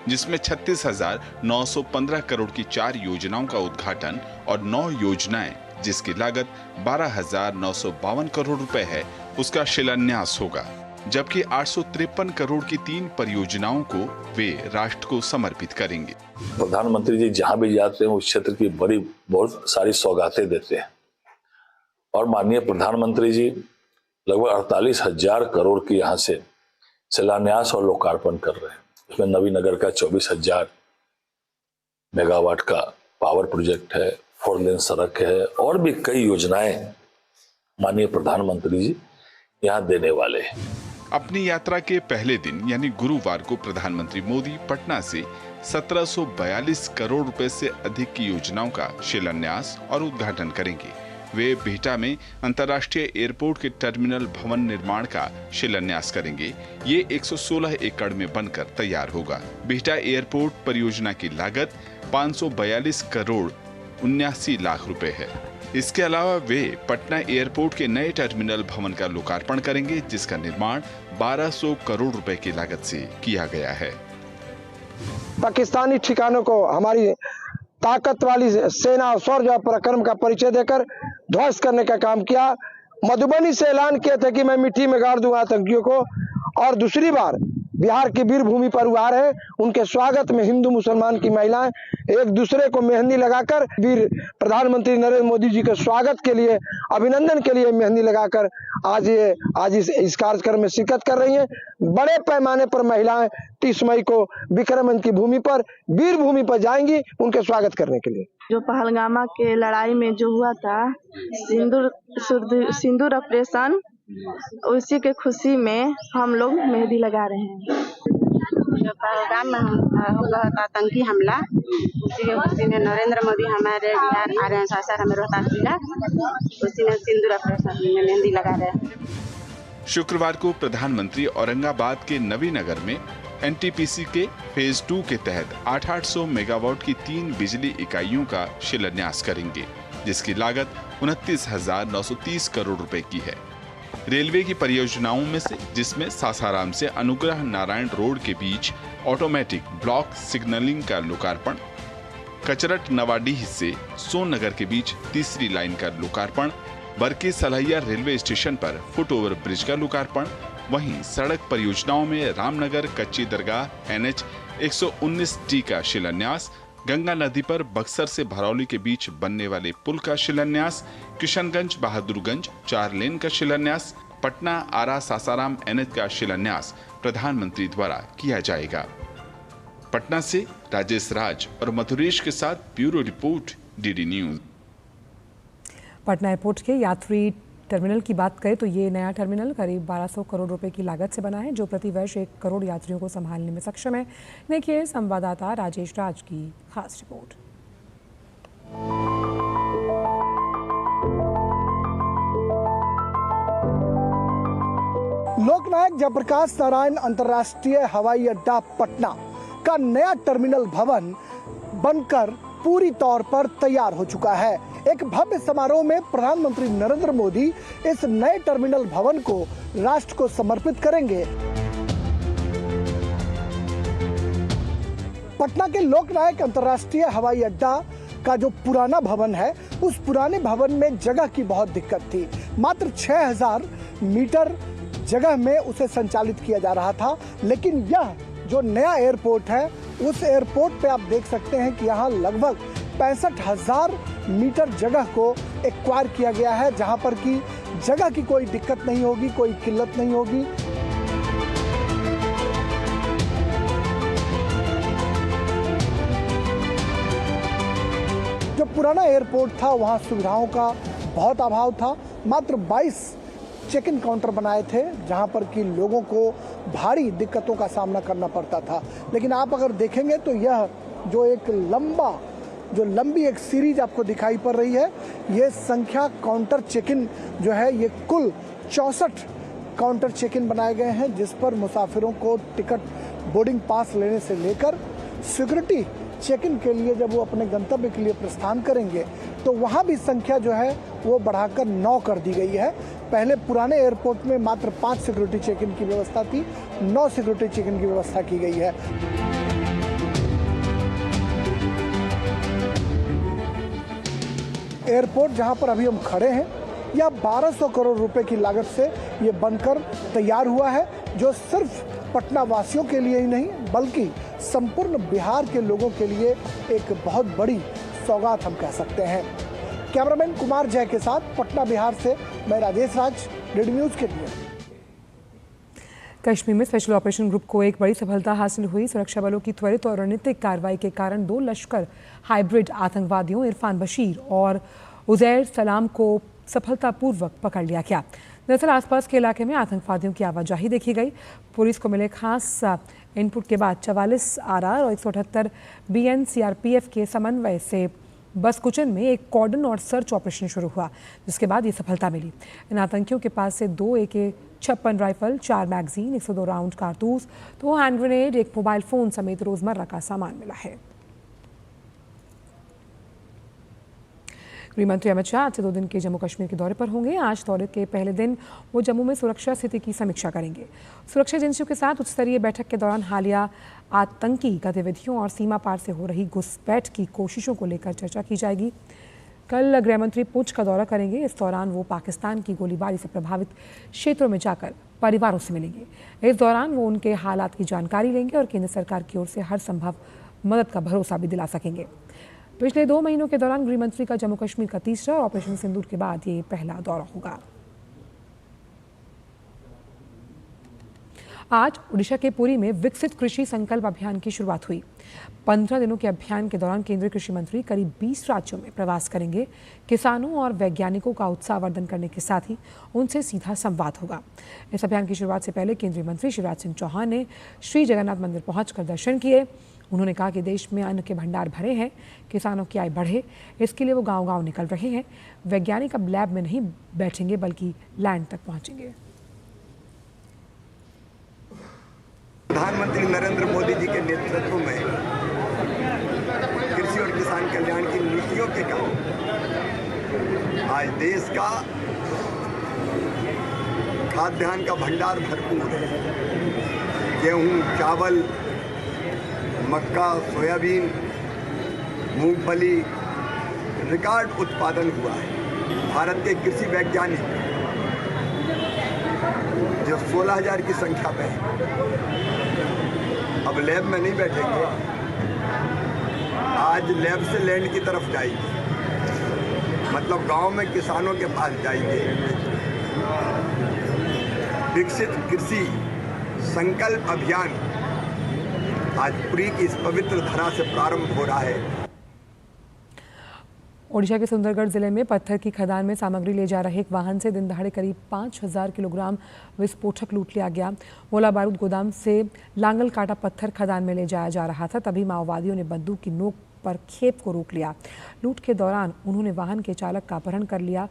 जिसमें 36,915 करोड़ की 4 योजनाओं का उद्घाटन और 9 योजनाएं जिसकी लागत 12,952 करोड़ रुपए है उसका शिलान्यास होगा, जबकि 853 करोड़ की 3 परियोजनाओं को वे राष्ट्र को समर्पित करेंगे। प्रधानमंत्री जी जहां भी जाते हैं उस क्षेत्र की बहुत सारी सौगातें देते हैं और माननीय प्रधानमंत्री जी लगभग 48,000 करोड़ की यहाँ से शिलान्यास और लोकार्पण कर रहे हैं। इसमें नवीनगर का 24,000 मेगावाट का पावर प्रोजेक्ट है, 4 लेन सड़क है और भी कई योजनाएं माननीय प्रधानमंत्री जी यहाँ देने वाले हैं। अपनी यात्रा के पहले दिन यानी गुरुवार को प्रधानमंत्री मोदी पटना से 1742 करोड़ रुपए से अधिक की योजनाओं का शिलान्यास और उद्घाटन करेंगे। वे बिहटा में अंतर्राष्ट्रीय एयरपोर्ट के टर्मिनल भवन निर्माण का शिलान्यास करेंगे। ये 116 एकड़ में बनकर तैयार होगा। बिहटा एयरपोर्ट परियोजना की लागत 542 करोड़ 79 लाख रुपए है। इसके अलावा वे पटना एयरपोर्ट के नए टर्मिनल भवन का लोकार्पण करेंगे, जिसका निर्माण 1200 करोड़ रुपए की लागत से किया गया है। पाकिस्तानी ठिकानों को हमारी ताकत वाली सेना और शौर्य और पराक्रम का परिचय देकर ध्वस्त करने का काम किया। मधुबनी से ऐलान किया था कि मैं मिट्टी में गाड़ दूंगा आतंकियों को, और दूसरी बार बिहार की वीर भूमि पर आ रहे उनके स्वागत में हिंदू मुसलमान की महिलाएं एक दूसरे को मेहंदी लगाकर वीर प्रधानमंत्री नरेंद्र मोदी जी के स्वागत के लिए, अभिनंदन के लिए मेहंदी लगाकर आज इस कार्यक्रम में शिरकत कर रही हैं। बड़े पैमाने पर महिलाएं 30 मई को विक्रमगंज की भूमि पर, वीर भूमि पर जाएंगी उनके स्वागत करने के लिए। जो पहलगामा के लड़ाई में जो हुआ था सिंदूर ऑपरेशन, उसी के खुशी में हम लोग मेहंदी लगा रहे हैं। जो पहलगाम में हुआ था आतंकी हमला, उसी के खुशी में नरेंद्र मोदी हमारे बिहार आ रहे हैं, सासाराम हमें रोहतास जिला, उसी में सिंदूर ऑपरेशन में मेहंदी लगा रहे हैं। शुक्रवार को प्रधानमंत्री औरंगाबाद के नवीनगर में एनटीपीसी के फेज 2 के तहत 800 मेगावाट की 3 बिजली इकाइयों का शिलान्यास करेंगे, जिसकी लागत 29,930 करोड़ रुपए की है। रेलवे की परियोजनाओं में से जिसमें सासाराम से अनुग्रह नारायण रोड के बीच ऑटोमेटिक ब्लॉक सिग्नलिंग का लोकार्पण, कचरट नवाडीह से सोननगर के बीच तीसरी लाइन का लोकार्पण, बरके सलैया रेलवे स्टेशन पर फुट ओवर ब्रिज का लोकार्पण, वहीं सड़क परियोजनाओं में रामनगर कच्ची दरगाह NH 119T का शिलान्यास, गंगा नदी पर बक्सर से भरौली के बीच बनने वाले पुल का शिलान्यास, किशनगंज बहादुरगंज 4 लेन का शिलान्यास, पटना आरा सासाराम NH का शिलान्यास प्रधानमंत्री द्वारा किया जाएगा। पटना से राजेश राज और मधुरेश के साथ bureau report DD news. Patna airport के यात्री टर्मिनल की बात करें तो ये नया टर्मिनल करीब 1200 करोड़ रुपए की लागत से बना है, जो प्रतिवर्ष 1 करोड़ यात्रियों को संभालने में सक्षम है। देखिए संवाददाता राजेश राज की खास रिपोर्ट। लोकनायक जयप्रकाश नारायण अंतर्राष्ट्रीय हवाई अड्डा पटना का नया टर्मिनल भवन बनकर पूरी तौर पर तैयार हो चुका है। एक भव्य समारोह में प्रधानमंत्री नरेंद्र मोदी इस नए टर्मिनल भवन को राष्ट्र को समर्पित करेंगे। पटना के लोकनायक अंतर्राष्ट्रीय हवाई अड्डा का जो पुराना भवन है, उस पुराने भवन में जगह की बहुत दिक्कत थी। मात्र 6000 मीटर जगह में उसे संचालित किया जा रहा था, लेकिन यह जो नया एयरपोर्ट है, उस एयरपोर्ट पे आप देख सकते हैं कि यहाँ लगभग 65,000 मीटर जगह को एक्वायर किया गया है, जहां पर कि जगह की कोई दिक्कत नहीं होगी, कोई किल्लत नहीं होगी। जो पुराना एयरपोर्ट था वहां सुविधाओं का बहुत अभाव था। मात्र 22 चेक इन काउंटर बनाए थे, जहां पर कि लोगों को भारी दिक्कतों का सामना करना पड़ता था। लेकिन आप अगर देखेंगे तो यह जो एक लंबी एक सीरीज आपको दिखाई पड़ रही है, ये संख्या काउंटर चेक इन जो है, ये कुल 64 काउंटर चेक इन बनाए गए हैं, जिस पर मुसाफिरों को टिकट बोर्डिंग पास लेने से लेकर सिक्योरिटी चेक इन के लिए जब वो अपने गंतव्य के लिए प्रस्थान करेंगे तो वहाँ भी संख्या जो है वो बढ़ाकर 9 कर दी गई है। पहले पुराने एयरपोर्ट में मात्र 5 सिक्योरिटी चेक इन की व्यवस्था थी, 9 सिक्योरिटी चेक इन की व्यवस्था की गई है। एयरपोर्ट जहां पर अभी हम खड़े हैं, यह 1200 करोड़ रुपए की लागत से ये बनकर तैयार हुआ है, जो सिर्फ पटना वासियों के लिए ही नहीं बल्कि संपूर्ण बिहार के लोगों के लिए एक बहुत बड़ी सौगात हम कह सकते हैं। कैमरामैन कुमार जय के साथ पटना बिहार से मैं राजेश राज, DD न्यूज के लिए। कश्मीर में स्पेशल ऑपरेशन ग्रुप को एक बड़ी सफलता हासिल हुई। सुरक्षा बलों की त्वरित और रणनीतिक कार्रवाई के कारण 2 लश्कर हाइब्रिड आतंकवादियों इरफान बशीर और उजैर सलाम को सफलतापूर्वक पकड़ लिया गया। दरअसल आसपास के इलाके में आतंकवादियों की आवाजाही देखी गई। पुलिस को मिले खास इनपुट के बाद 44 RR और 178 BN CRPF के समन्वय से बस कुचन में एक कॉर्डन और सर्च ऑपरेशन शुरू हुआ, जिसके बाद ये सफलता मिली। इन आतंकियों के पास से 2 AK-56 राइफल, 4 मैगजीन, 102 राउंड कारतूस, 2 हैंड ग्रेनेड, 1 मोबाइल फोन समेत रोजमर्रा का सामान मिला है। गृहमंत्री अमित शाह आज से 2 दिन के जम्मू कश्मीर के दौरे पर होंगे। आज दौरे के पहले दिन वो जम्मू में सुरक्षा स्थिति की समीक्षा करेंगे। सुरक्षा एजेंसियों के साथ उच्च स्तरीय बैठक के दौरान हालिया आतंकी गतिविधियों और सीमा पार से हो रही घुसपैठ की कोशिशों को लेकर चर्चा की जाएगी। कल गृहमंत्री पुंछ का दौरा करेंगे। इस दौरान वो पाकिस्तान की गोलीबारी से प्रभावित क्षेत्रों में जाकर परिवारों से मिलेंगे। इस दौरान वो उनके हालात की जानकारी लेंगे और केंद्र सरकार की ओर से हर संभव मदद का भरोसा भी दिला सकेंगे। पिछले 2 महीनों के दौरान गृहमंत्री का जम्मू कश्मीर का तीसरा और ऑपरेशन सिंदूर के बाद ये पहला दौरा होगा। आज ओडिशा के पुरी में विकसित कृषि संकल्प अभियान की शुरुआत हुई। 15 दिनों के अभियान के दौरान केंद्रीय कृषि मंत्री करीब 20 राज्यों में प्रवास करेंगे। किसानों और वैज्ञानिकों का उत्साहवर्धन करने के साथ ही उनसे सीधा संवाद होगा। इस अभियान की शुरुआत से पहले केंद्रीय मंत्री शिवराज सिंह चौहान ने श्री जगन्नाथ मंदिर पहुंचकर दर्शन किए। उन्होंने कहा कि देश में अन्न के भंडार भरे हैं, किसानों की आय बढ़े, इसके लिए वो गांव-गांव निकल रहे हैं। वैज्ञानिक अब लैब में नहीं बैठेंगे बल्कि लैंड तक पहुंचेंगे। प्रधानमंत्री नरेंद्र मोदी जी के नेतृत्व में कृषि और किसान कल्याण की नीतियों के कारण आज देश का खाद्यान्न का भंडार भरपूर है। गेहूं, चावल, मक्का, सोयाबीन, मूंगफली रिकॉर्ड उत्पादन हुआ है। भारत के कृषि वैज्ञानिक जो 16,000 की संख्या पे है, अब लैब में नहीं बैठेंगे, आज लैब से लैंड की तरफ जाएंगे, मतलब गांव में किसानों के पास जाएंगे। विकसित कृषि संकल्प अभियान आज पुरी की इस पवित्र धरा से प्रारंभ हो रहा है। ओडिशा के सुंदरगढ़ जिले में पत्थर की खदान में सामग्री ले जा रहे एक वाहन से दिन दहाड़े करीब 5,000 किलोग्राम विस्फोटक लूट लिया गया। गोला बारूद गोदाम से लांगल काटा पत्थर खदान में ले जाया जा रहा था, तभी माओवादियों ने बंदूक की नोक पर खेप को रोक लिया। लूट के दौरान उन्होंने वाहन के चालक का अपहरण कर लिया।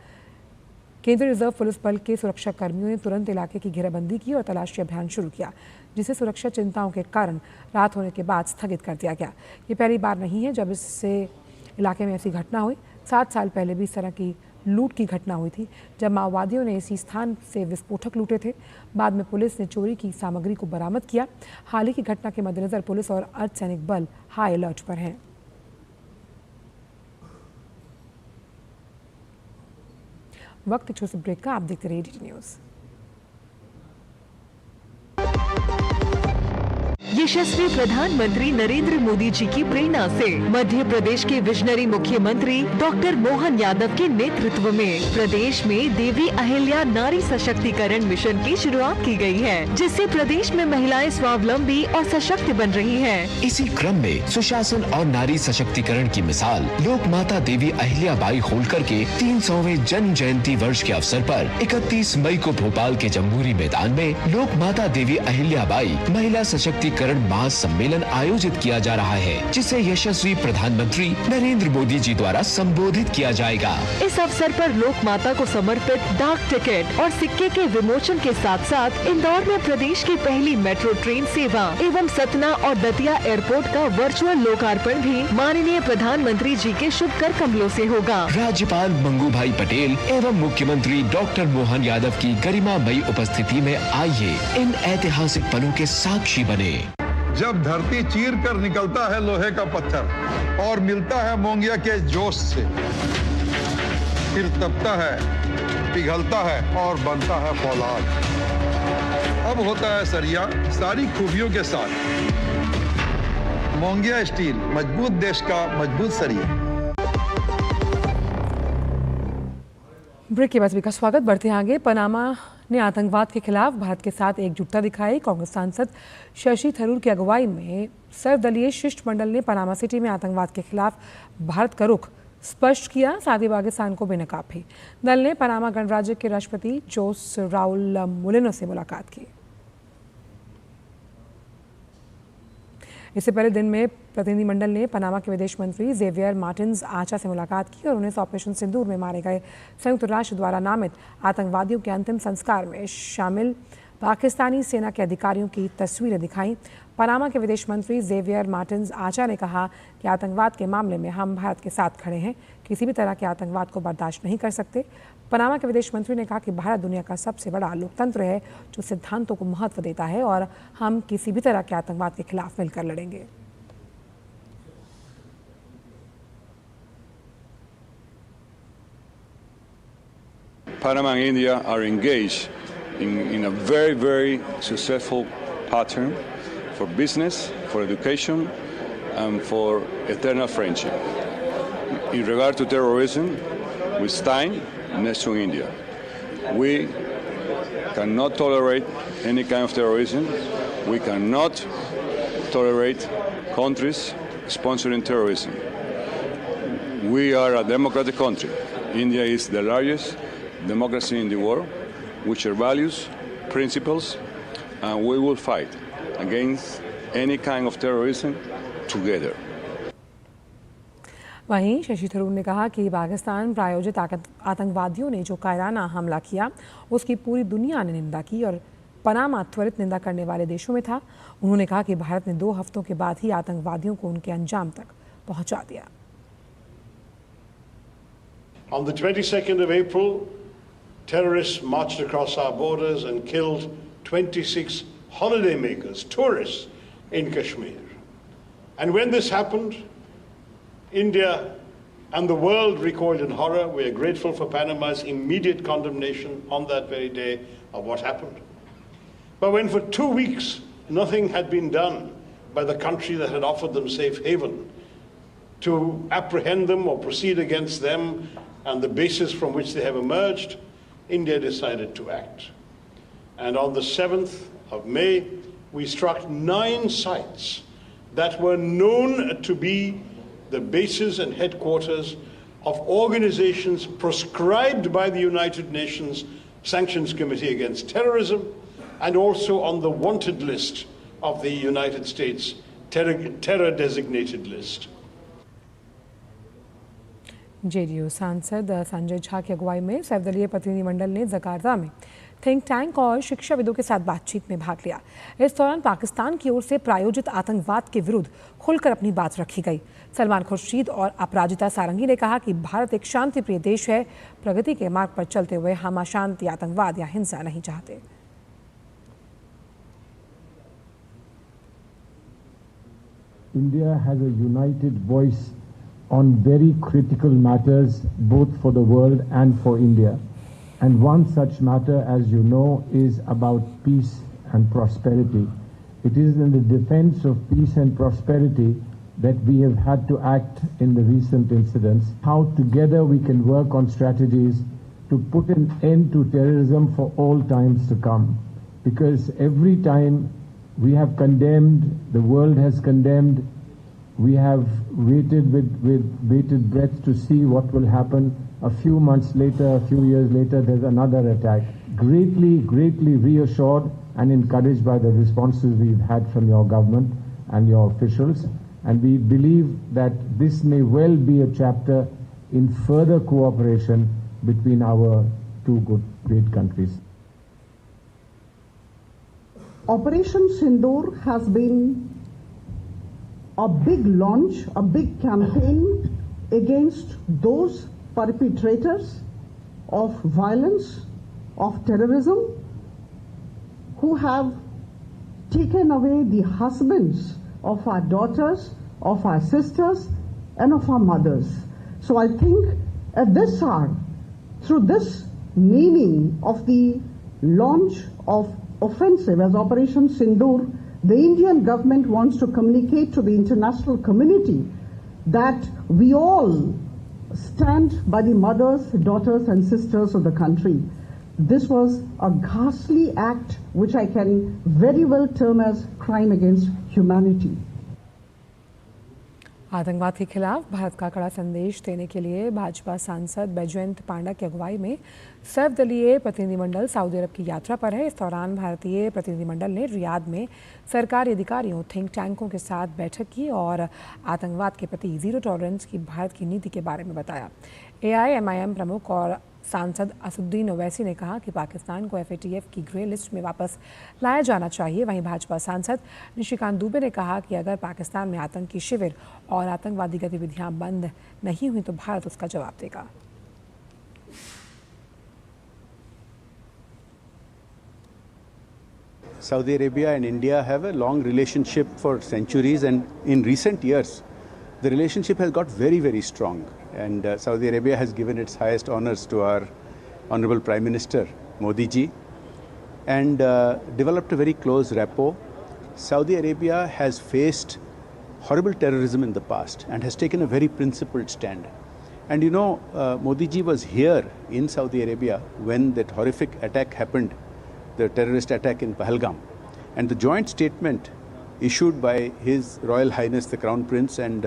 केंद्रीय रिजर्व पुलिस बल के सुरक्षा कर्मियों ने तुरंत इलाके की घेराबंदी की और तलाशी अभियान शुरू किया, जिसे सुरक्षा चिंताओं के कारण रात होने के बाद स्थगित कर दिया गया। ये पहली बार नहीं है जब इससे इलाके में ऐसी घटना हुई। 7 साल पहले भी इस तरह की लूट की घटना हुई थी, जब माओवादियों ने इसी स्थान से विस्फोटक लूटे थे। बाद में पुलिस ने चोरी की सामग्री को बरामद किया। हाल ही की घटना के मद्देनजर पुलिस और अर्धसैनिक बल हाई अलर्ट पर हैं। वक्त छोटे ब्रेक का, आप देखते रहिए डीडी न्यूज़। यशस्वी प्रधानमंत्री नरेंद्र मोदी जी की प्रेरणा से मध्य प्रदेश के विजनरी मुख्यमंत्री डॉक्टर मोहन यादव के नेतृत्व में प्रदेश में देवी अहिल्या नारी सशक्तिकरण मिशन की शुरुआत की गई है, जिससे प्रदेश में महिलाएं स्वावलंबी और सशक्त बन रही हैं। इसी क्रम में सुशासन और नारी सशक्तिकरण की मिसाल लोक माता देवी अहिल्याबाई होलकर के 300वें जन्म जयंती वर्ष के अवसर पर 31 मई को भोपाल के जम्बूरी मैदान में लोक माता देवी अहिल्याबाई महिला सशक्तिकरण महासम्मेलन आयोजित किया जा रहा है, जिसे यशस्वी प्रधानमंत्री नरेंद्र मोदी जी द्वारा संबोधित किया जाएगा। इस अवसर पर लोक माता को समर्पित डाक टिकट और सिक्के के विमोचन के साथ साथ इंदौर में प्रदेश की पहली मेट्रो ट्रेन सेवा एवं सतना और दतिया एयरपोर्ट का वर्चुअल लोकार्पण भी माननीय प्रधानमंत्री जी के शुभ कर कमलों से होगा। राज्यपाल मंगू भाई पटेल एवं मुख्यमंत्री डॉक्टर मोहन यादव की गरिमामयी उपस्थिति में आइए इन ऐतिहासिक पलों के साक्षी बने। जब धरती चीर कर निकलता है लोहे का पत्थर और मिलता है मोंगिया के जोश से, फिर तपता है, पिघलता है और बनता है फौलाद। अब होता है सरिया सारी खूबियों के साथ। मोंगिया स्टील, मजबूत देश का मजबूत सरिया। ब्रेक के बाद सभी का स्वागत। बढ़ते हैं आगे। पनामा ने आतंकवाद के खिलाफ भारत के साथ एकजुटता दिखाई। कांग्रेस सांसद शशि थरूर की अगुवाई में सर्वदलीय शिष्टमंडल ने पनामा सिटी में आतंकवाद के खिलाफ भारत का रुख स्पष्ट किया, साथ ही पाकिस्तान को बेनकाब भी। दल ने पनामा गणराज्य के राष्ट्रपति जोस राउल मुलिनो से मुलाकात की। इससे पहले दिन में प्रतिनिधिमंडल ने पनामा के विदेश मंत्री जेवियर मार्टिन्स आचा से मुलाकात की और उन्हें ऑपरेशन सिंदूर में मारे गए संयुक्त राष्ट्र द्वारा नामित आतंकवादियों के अंतिम संस्कार में शामिल पाकिस्तानी सेना के अधिकारियों की तस्वीरें दिखाईं। पनामा के विदेश मंत्री जेवियर मार्टिन्स आचा ने कहा कि आतंकवाद के मामले में हम भारत के साथ खड़े हैं, किसी भी तरह के आतंकवाद को बर्दाश्त नहीं कर सकते। पनामा के विदेश मंत्री ने कहा कि भारत दुनिया का सबसे बड़ा लोकतंत्र है जो सिद्धांतों को महत्व देता है और हम किसी भी तरह के आतंकवाद के खिलाफ मिलकर लड़ेंगे। Panama and India are engaged in a very, very successful pattern for business, for education, and for eternal friendship. In regard to terrorism, we stand next to India. We cannot tolerate any kind of terrorism. We cannot tolerate countries sponsoring terrorism. We are a democratic country. India is the largest democracy in the world, which are values, principles, and we will fight against any kind of terrorism together. वहीं शशि थरूर ने कहा कि पाकिस्तान प्रायोजित आतंकवादियों ने जो कायराना हमला किया उसकी पूरी दुनिया ने निंदा की और पनामा त्वरित निंदा करने वाले देशों में था। उन्होंने कहा कि भारत ने 2 हफ्तों के बाद ही आतंकवादियों को उनके अंजाम तक पहुंचा दिया। On the 22nd of April, terrorists marched across our borders and killed 26 holidaymakers, tourists in Kashmir. And when this happened, India and the world recoiled in horror. We are grateful for Panama's immediate condemnation on that very day of what happened. But when for 2 weeks nothing had been done by the country that had offered them safe haven to apprehend them or proceed against them and the basis from which they have emerged, India decided to act. And on the 7th of May, we struck 9 sites that were known to be the bases and headquarters of organizations proscribed by the United Nations Sanctions Committee Against Terrorism and also on the wanted list of the United States terror designated list. JDU सांसद संजय झा की अगुवाई में सर्वदलीय प्रतिनिधिमंडल ने जकार्ता में थिंक टैंक और शिक्षाविदों के साथ बातचीत में भाग लिया। इस दौरान पाकिस्तान की ओर से प्रायोजित आतंकवाद के विरुद्ध खुलकर अपनी बात रखी गई। सलमान खुर्शीद और अपराजिता सारंगी ने कहा कि भारत एक शांतिप्रिय देश है, प्रगति के मार्ग पर चलते हुए हम अशांति, आतंकवाद या हिंसा नहीं चाहते। India has a united voice on very critical matters, both for the world and for India. And one such matter, as you know, is about peace and prosperity. It is in the defense of peace and prosperity that we have had to act in the recent incidents. How together we can work on strategies to put an end to terrorism for all times to come. Because every time we have condemned, the world has condemned, we have waited with bated breath to see what will happen. A few months later, a few years later, there's another attack. Greatly reassured and encouraged by the responses we've had from your government and your officials. And we believe that this may well be a chapter in further cooperation between our two great countries. Operation Sindoor has been a big launch, a big campaign against those perpetrators of violence, of terrorism, who have taken away the husbands of our daughters, of our sisters, and of our mothers. So I think at this hour, through this naming of the launch of offensive as Operation Sindoor, the Indian government wants to communicate to the international community that we all stand by the mothers, daughters, and sisters of the country. This was a ghastly act which I can very well term as crime against humanity. आतंकवाद के खिलाफ भारत का कड़ा संदेश देने के लिए भाजपा सांसद बैजयंत पांडा की अगुवाई में सर्वदलीय प्रतिनिधिमंडल सऊदी अरब की यात्रा पर है। इस दौरान भारतीय प्रतिनिधिमंडल ने रियाद में सरकारी अधिकारियों, थिंक टैंकों के साथ बैठक की और आतंकवाद के प्रति जीरो टॉलरेंस की भारत की नीति के बारे में बताया। AIMIM प्रमुख और सांसद असदुद्दीन ओवैसी ने कहा कि पाकिस्तान को FATF की ग्रे लिस्ट में वापस लाया जाना चाहिए। वहीं भाजपा सांसद निशिकांत दुबे ने कहा कि अगर पाकिस्तान में आतंकी शिविर और आतंकवादी गतिविधियां बंद नहीं हुई तो भारत उसका जवाब देगा। Saudi Arabia and India have a long relationship for centuries, and in recent years the relationship has got very, very strong. And Saudi Arabia has given its highest honors to our Honorable Prime Minister Modi ji and developed a very close rapport. Saudi Arabia has faced horrible terrorism in the past and has taken a very principled stand. And you know, Modi ji was here in Saudi Arabia when that horrific attack happened the terrorist attack in Pahalgam. And the joint statement issued by His Royal Highness the Crown Prince and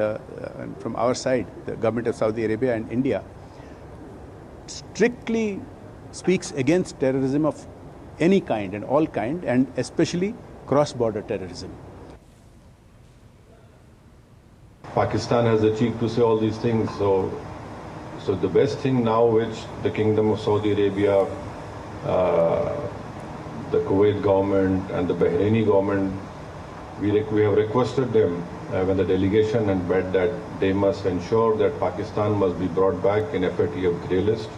from our side, the government of Saudi Arabia and India, strictly speaks against terrorism of any kind and all kind, and especially cross-border terrorism. Pakistan has the cheek to say all these things, so the best thing now which the Kingdom of Saudi Arabia, the Kuwait government and the Bahraini government, we have requested them when the delegation had met that they must ensure that Pakistan must be brought back in FATF grey list.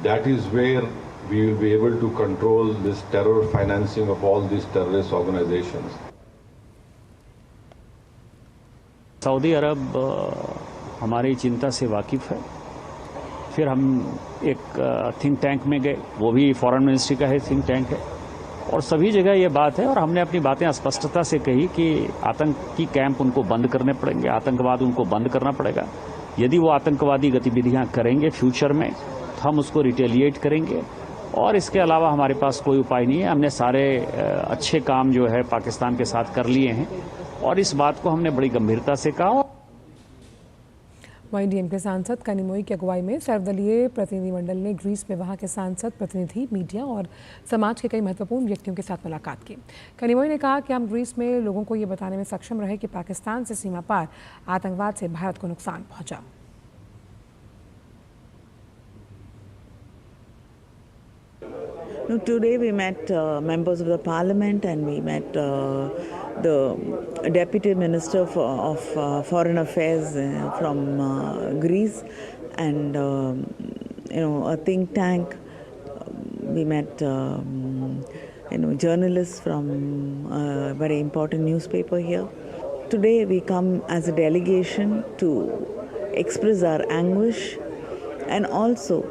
That is where we will be able to control this terror financing of all these terrorist organizations. Saudi Arab हमारी चिंता से वाकिफ़ है। फिर हम एक थिंक टैंक में गए, वो भी फॉरेन मिनिस्ट्री का है थिंक टैंक है, और सभी जगह ये बात है और हमने अपनी बातें स्पष्टता से कही कि आतंकी कैंप उनको बंद करने पड़ेंगे, आतंकवाद उनको बंद करना पड़ेगा। यदि वो आतंकवादी गतिविधियां करेंगे फ्यूचर में तो हम उसको रिटेलिएट करेंगे, और इसके अलावा हमारे पास कोई उपाय नहीं है। हमने सारे अच्छे काम जो है पाकिस्तान के साथ कर लिए हैं और इस बात को हमने बड़ी गंभीरता से कहा। वहीं डीएमके सांसद कनिमोई की अगुवाई में सर्वदलीय प्रतिनिधिमंडल ने ग्रीस में वहां के सांसद, प्रतिनिधि, मीडिया और समाज के कई महत्वपूर्ण व्यक्तियों के साथ मुलाकात की। कनिमोई ने कहा कि हम ग्रीस में लोगों को ये बताने में सक्षम रहे कि पाकिस्तान से सीमा पार आतंकवाद से भारत को नुकसान पहुंचा। No, today we met members of the parliament and we met the deputy minister of foreign affairs from Greece and a think tank. We met journalists from a very important newspaper here. Today we come as a delegation to express our anguish and also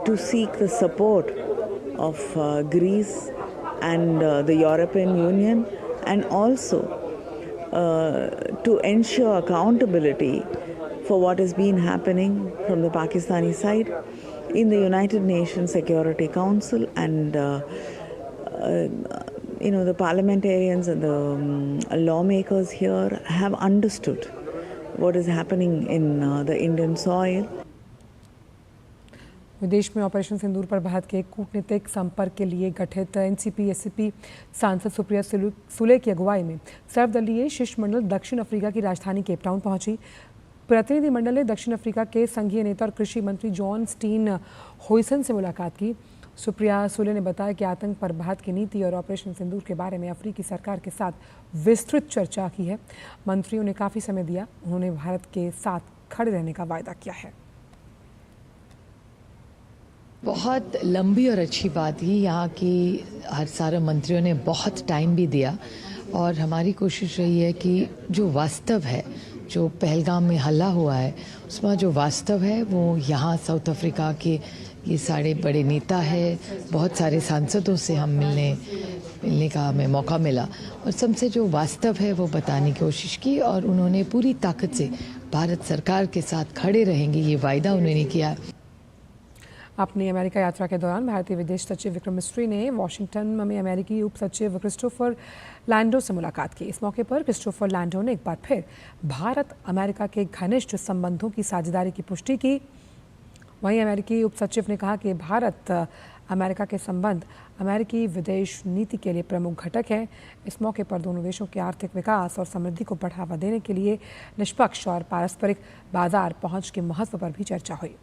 to seek the support of Greece and the European Union, and also to ensure accountability for what has been happening from the Pakistani side in the United Nations Security Council, and the parliamentarians and the lawmakers here have understood what is happening in the Indian soil. विदेश में ऑपरेशन सिंदूर पर भारत के कूटनीतिक संपर्क के लिए गठित एनसीपी-एससीपी सांसद सुप्रिया सुले की अगुवाई में सर्वदलीय शिष्टमंडल दक्षिण अफ्रीका की राजधानी केप टाउन पहुंची। प्रतिनिधिमंडल ने दक्षिण अफ्रीका के संघीय नेता और कृषि मंत्री जॉन स्टीन होइसन से मुलाकात की। सुप्रिया सुले ने बताया कि आतंक पर भारत की नीति और ऑपरेशन सिंदूर के बारे में अफ्रीकी सरकार के साथ विस्तृत चर्चा की है। मंत्रियों ने काफ़ी समय दिया, उन्होंने भारत के साथ खड़े रहने का वायदा किया है। बहुत लंबी और अच्छी बात ही यहाँ की हर सारे मंत्रियों ने बहुत टाइम भी दिया, और हमारी कोशिश रही है कि जो वास्तव है, जो पहलगाम में हल्ला हुआ है, उसमें जो वास्तव है वो यहाँ साउथ अफ्रीका के ये सारे बड़े नेता है, बहुत सारे सांसदों से हम मिलने का हमें मौका मिला और सबसे जो वास्तव है वो बताने की कोशिश की, और उन्होंने पूरी ताकत से भारत सरकार के साथ खड़े रहेंगे ये वायदा उन्होंने किया। अपनी अमेरिका यात्रा के दौरान भारतीय विदेश सचिव विक्रम मिस्री ने वॉशिंगटन में अमेरिकी उप सचिव क्रिस्टोफर लैंडो से मुलाकात की। इस मौके पर क्रिस्टोफर लैंडो ने एक बार फिर भारत अमेरिका के घनिष्ठ संबंधों की साझेदारी की पुष्टि की। वहीं अमेरिकी उप सचिव ने कहा कि भारत अमेरिका के संबंध अमेरिकी विदेश नीति के लिए प्रमुख घटक हैं। इस मौके पर दोनों देशों के आर्थिक विकास और समृद्धि को बढ़ावा देने के लिए निष्पक्ष और पारस्परिक बाजार पहुंच के महत्व पर भी चर्चा हुई।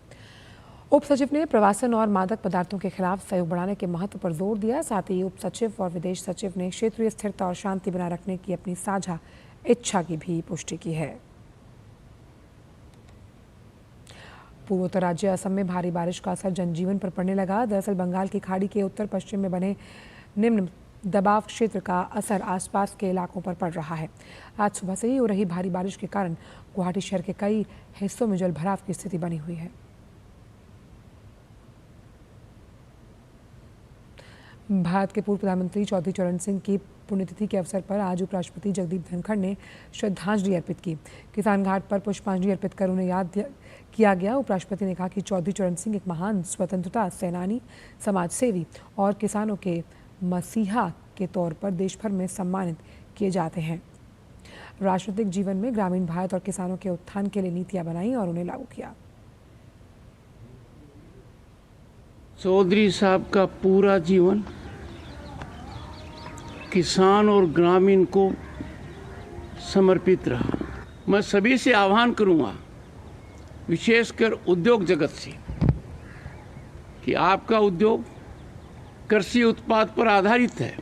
उप सचिव ने प्रवासन और मादक पदार्थों के खिलाफ सहयोग बढ़ाने के महत्व पर जोर दिया। साथ ही उप सचिव और विदेश सचिव ने क्षेत्रीय स्थिरता और शांति बनाए रखने की अपनी साझा इच्छा की भी पुष्टि की है। पूर्वोत्तर राज्य असम में भारी बारिश का असर जनजीवन पर पड़ने लगा। दरअसल बंगाल की खाड़ी के उत्तर पश्चिम में बने निम्न दबाव क्षेत्र का असर आसपास के इलाकों पर पड़ रहा है। आज सुबह से ही हो रही भारी बारिश के कारण गुवाहाटी शहर के कई हिस्सों में जलभराव की स्थिति बनी हुई है। भारत के पूर्व प्रधानमंत्री चौधरी चरण सिंह की पुण्यतिथि के अवसर पर आज उपराष्ट्रपति जगदीप धनखड़ ने श्रद्धांजलि अर्पित की। किसान घाट पर पुष्पांजलि अर्पित कर उन्हें याद किया गया। उपराष्ट्रपति ने कहा कि चौधरी चरण सिंह एक महान स्वतंत्रता सेनानी, समाजसेवी और किसानों के मसीहा के तौर पर देश भर में सम्मानित किए जाते हैं। राजनीतिक जीवन में ग्रामीण भारत और किसानों के उत्थान के लिए नीतियां बनाई और उन्हें लागू किया। चौधरी साहब का पूरा जीवन किसान और ग्रामीण को समर्पित रहा। मैं सभी से आह्वान करूंगा, विशेषकर उद्योग जगत से, कि आपका उद्योग कृषि उत्पाद पर आधारित है।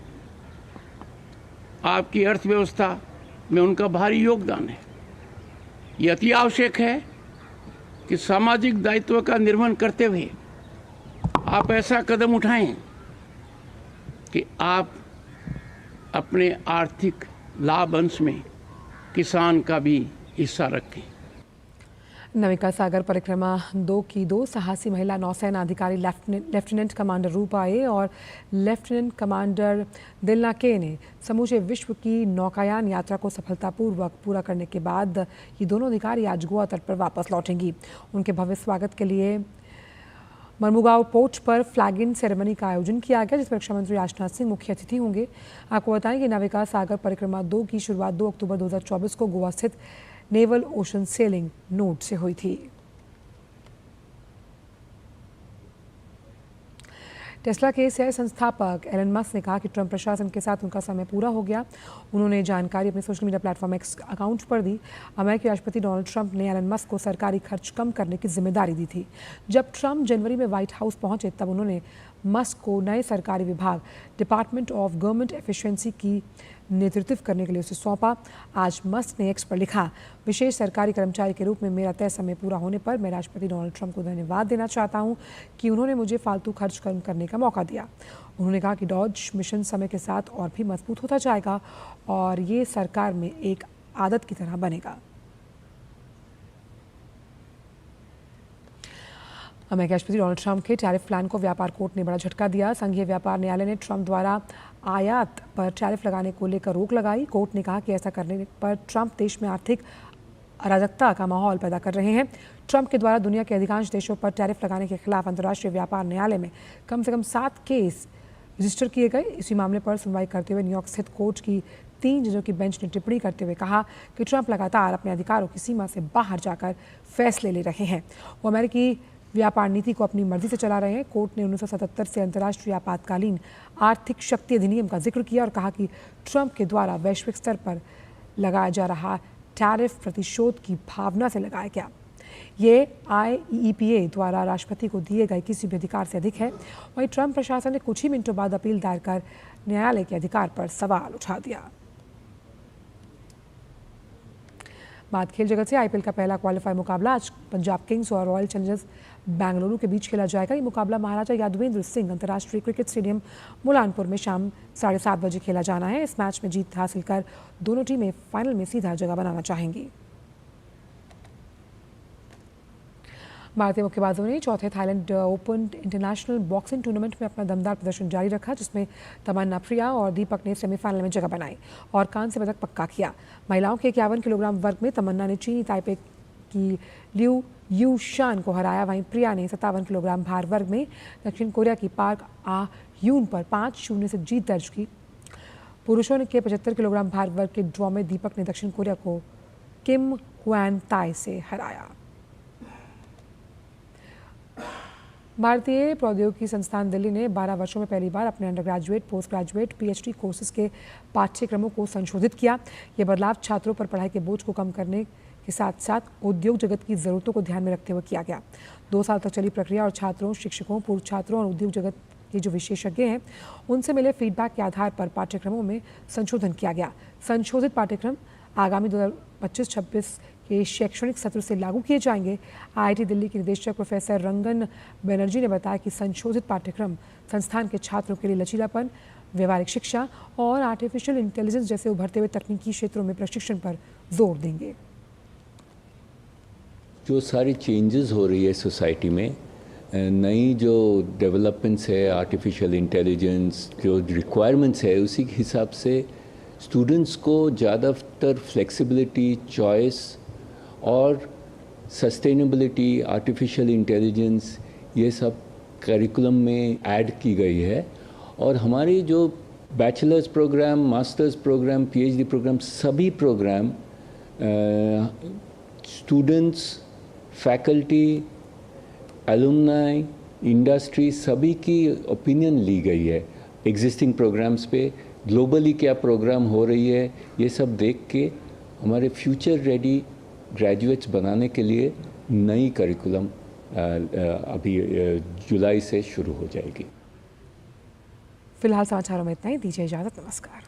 आपकी अर्थव्यवस्था में उनका भारी योगदान है। ये अति आवश्यक है कि सामाजिक दायित्व का निर्वहन करते हुए आप ऐसा कदम उठाएं कि आप अपने आर्थिक लाभ अंश में किसान का भी हिस्सा रखें। नाविका सागर परिक्रमा 2 की 2 साहसी महिला नौसेना अधिकारी लेफ्टिनेंट कमांडर रूपा ए और लेफ्टिनेंट कमांडर दिलना के ने समूचे विश्व की नौकायान यात्रा को सफलतापूर्वक पूरा करने के बाद ये दोनों अधिकारी आज गोवा तट पर वापस लौटेंगी। उनके भव्य स्वागत के लिए मरमुगांव पोर्ट पर फ्लैगिंग सेरेमनी का आयोजन किया गया, जिसमें रक्षा मंत्री राजनाथ सिंह मुख्य अतिथि होंगे। आपको बताएं कि नाविका सागर परिक्रमा 2 की शुरुआत 2 अक्टूबर 2024 को गोवा स्थित नेवल ओशन सेलिंग नोड से हुई थी। टेस्ला के एशियाई संस्थापक एलन मस्क ने कहा कि ट्रंप प्रशासन के साथ उनका समय पूरा हो गया। उन्होंने जानकारी अपने social media platform x account पर दी। अमेरिकी राष्ट्रपति डोनाल्ड ट्रंप ने एलन मस्क को सरकारी खर्च कम करने की जिम्मेदारी दी थी। जब ट्रंप जनवरी में व्हाइट हाउस पहुंचे तब उन्होंने मस्क को नए सरकारी विभाग डिपार्टमेंट ऑफ गवर्नमेंट एफिशिएंसी की नेतृत्व करने के लिए उसे सौंपा। आज मस्क ने एक्स पर लिखा, विशेष सरकारी कर्मचारी के रूप में मेरा तय समय पूरा होने पर मैं राष्ट्रपति डोनाल्ड ट्रंप को धन्यवाद देना चाहता हूं कि उन्होंने मुझे फालतू खर्च कम करने का मौका दिया। उन्होंने कहा कि डॉज मिशन समय के साथ और भी मजबूत होता जाएगा और ये सरकार में एक आदत की तरह बनेगा। अमेरिकी राष्ट्रपति डोनाल्ड ट्रंप के टैरिफ प्लान को व्यापार कोर्ट ने बड़ा झटका दिया। संघीय व्यापार न्यायालय ने ट्रंप द्वारा आयात पर टैरिफ लगाने को लेकर रोक लगाई। कोर्ट ने कहा कि ऐसा करने पर ट्रंप देश में आर्थिक अराजकता का माहौल पैदा कर रहे हैं। ट्रंप के द्वारा दुनिया के अधिकांश देशों पर टैरिफ लगाने के खिलाफ अंतर्राष्ट्रीय व्यापार न्यायालय में कम से कम 7 केस रजिस्टर किए गए। इसी मामले पर सुनवाई करते हुए न्यूयॉर्क स्थित कोर्ट की 3 जजों की बेंच ने टिप्पणी करते हुए कहा कि ट्रंप लगातार अपने अधिकारों की सीमा से बाहर जाकर फैसले ले रहे हैं। वो अमेरिकी व्यापार नीति को अपनी मर्जी से चला रहे हैं। कोर्ट ने 1977 से अंतर्राष्ट्रीय आपातकालीन आर्थिक शक्ति अधिनियम का जिक्र किया और कहा कि ट्रंप के द्वारा वैश्विक स्तर पर लगाया जा रहा टैरिफ प्रतिशोध की भावना से लगाया गया। ये IEEPA द्वारा राष्ट्रपति को दिए गए किसी भी अधिकार से अधिक है। वहीं ट्रंप प्रशासन ने कुछ ही मिनटों बाद अपील दायर कर न्यायालय के अधिकार पर सवाल उठा दिया। बात खेल जगत से। IPL का पहला क्वालिफायर मुकाबला आज पंजाब किंग्स और रॉयल चैलेंजर्स बेंगलुरु के बीच खेला जाएगा। ये मुकाबला महाराजा यादवेंद्र सिंह अंतर्राष्ट्रीय क्रिकेट स्टेडियम मुलानपुर में शाम 7:30 बजे खेला जाना है। इस मैच में जीत हासिल कर दोनों टीमें फाइनल में सीधा जगह बनाना चाहेंगी। भारतीय मुक्केबाजों ने चौथे Thailand open international boxing tournament में अपना दमदार प्रदर्शन जारी रखा, जिसमें तमन्ना प्रिया और दीपक ने सेमीफाइनल में जगह बनाई और कांस्य पदक पक्का किया। महिलाओं के 51 किलोग्राम वर्ग में तमन्ना ने चीनी ताइपे की लिऊ यू शान को हराया। वहीं प्रिया ने 57 किलोग्राम भार वर्ग में दक्षिण कोरिया की पार्क आ यून पर 5-0 से जीत दर्ज की। पुरुषों के 75 किलोग्राम भार वर्ग के ड्रॉ में दीपक ने दक्षिण कोरिया को किम क्वान ताई से हराया। भारतीय प्रौद्योगिकी संस्थान दिल्ली ने 12 वर्षों में पहली बार अपने under graduate, post graduate, PhD courses के पाठ्यक्रमों को संशोधित किया। ये बदलाव छात्रों पर पढ़ाई के बोझ को कम करने के साथ साथ उद्योग जगत की ज़रूरतों को ध्यान में रखते हुए किया गया। 2 साल तक चली प्रक्रिया और छात्रों, शिक्षकों, पूर्व छात्रों और उद्योग जगत के जो विशेषज्ञ हैं उनसे मिले फीडबैक के आधार पर पाठ्यक्रमों में संशोधन किया गया। संशोधित पाठ्यक्रम आगामी 2025-26 के शैक्षणिक सत्र से लागू किए जाएंगे। IIT दिल्ली के निदेशक प्रोफेसर रंगन बनर्जी ने बताया कि संशोधित पाठ्यक्रम संस्थान के छात्रों के लिए लचीलापन, व्यवहारिक शिक्षा और आर्टिफिशियल इंटेलिजेंस जैसे उभरते हुए तकनीकी क्षेत्रों में प्रशिक्षण पर जोर देंगे। जो सारी चेंजेस हो रही है सोसाइटी में, नई जो डेवलपमेंट्स है, आर्टिफिशियल इंटेलिजेंस, जो रिक्वायरमेंट्स है, उसी के हिसाब से स्टूडेंट्स को ज़्यादातर फ्लेक्सिबिलिटी, चॉइस और सस्टेनेबिलिटी, आर्टिफिशियल इंटेलिजेंस, ये सब करिकुलम में ऐड की गई है। और हमारे जो bachelors programme, masters programme, PhD programme, सभी programme students, faculty, alumni, industry सभी की ओपिनियन ली गई है एग्जिस्टिंग प्रोग्राम्स पे। ग्लोबली क्या प्रोग्राम हो रही है ये सब देख के हमारे फ्यूचर रेडी ग्रेजुएट्स बनाने के लिए नई करिकुलम अभी जुलाई से शुरू हो जाएगी। फिलहाल समाचारों में इतना ही। दीजिए इजाज़त। नमस्कार।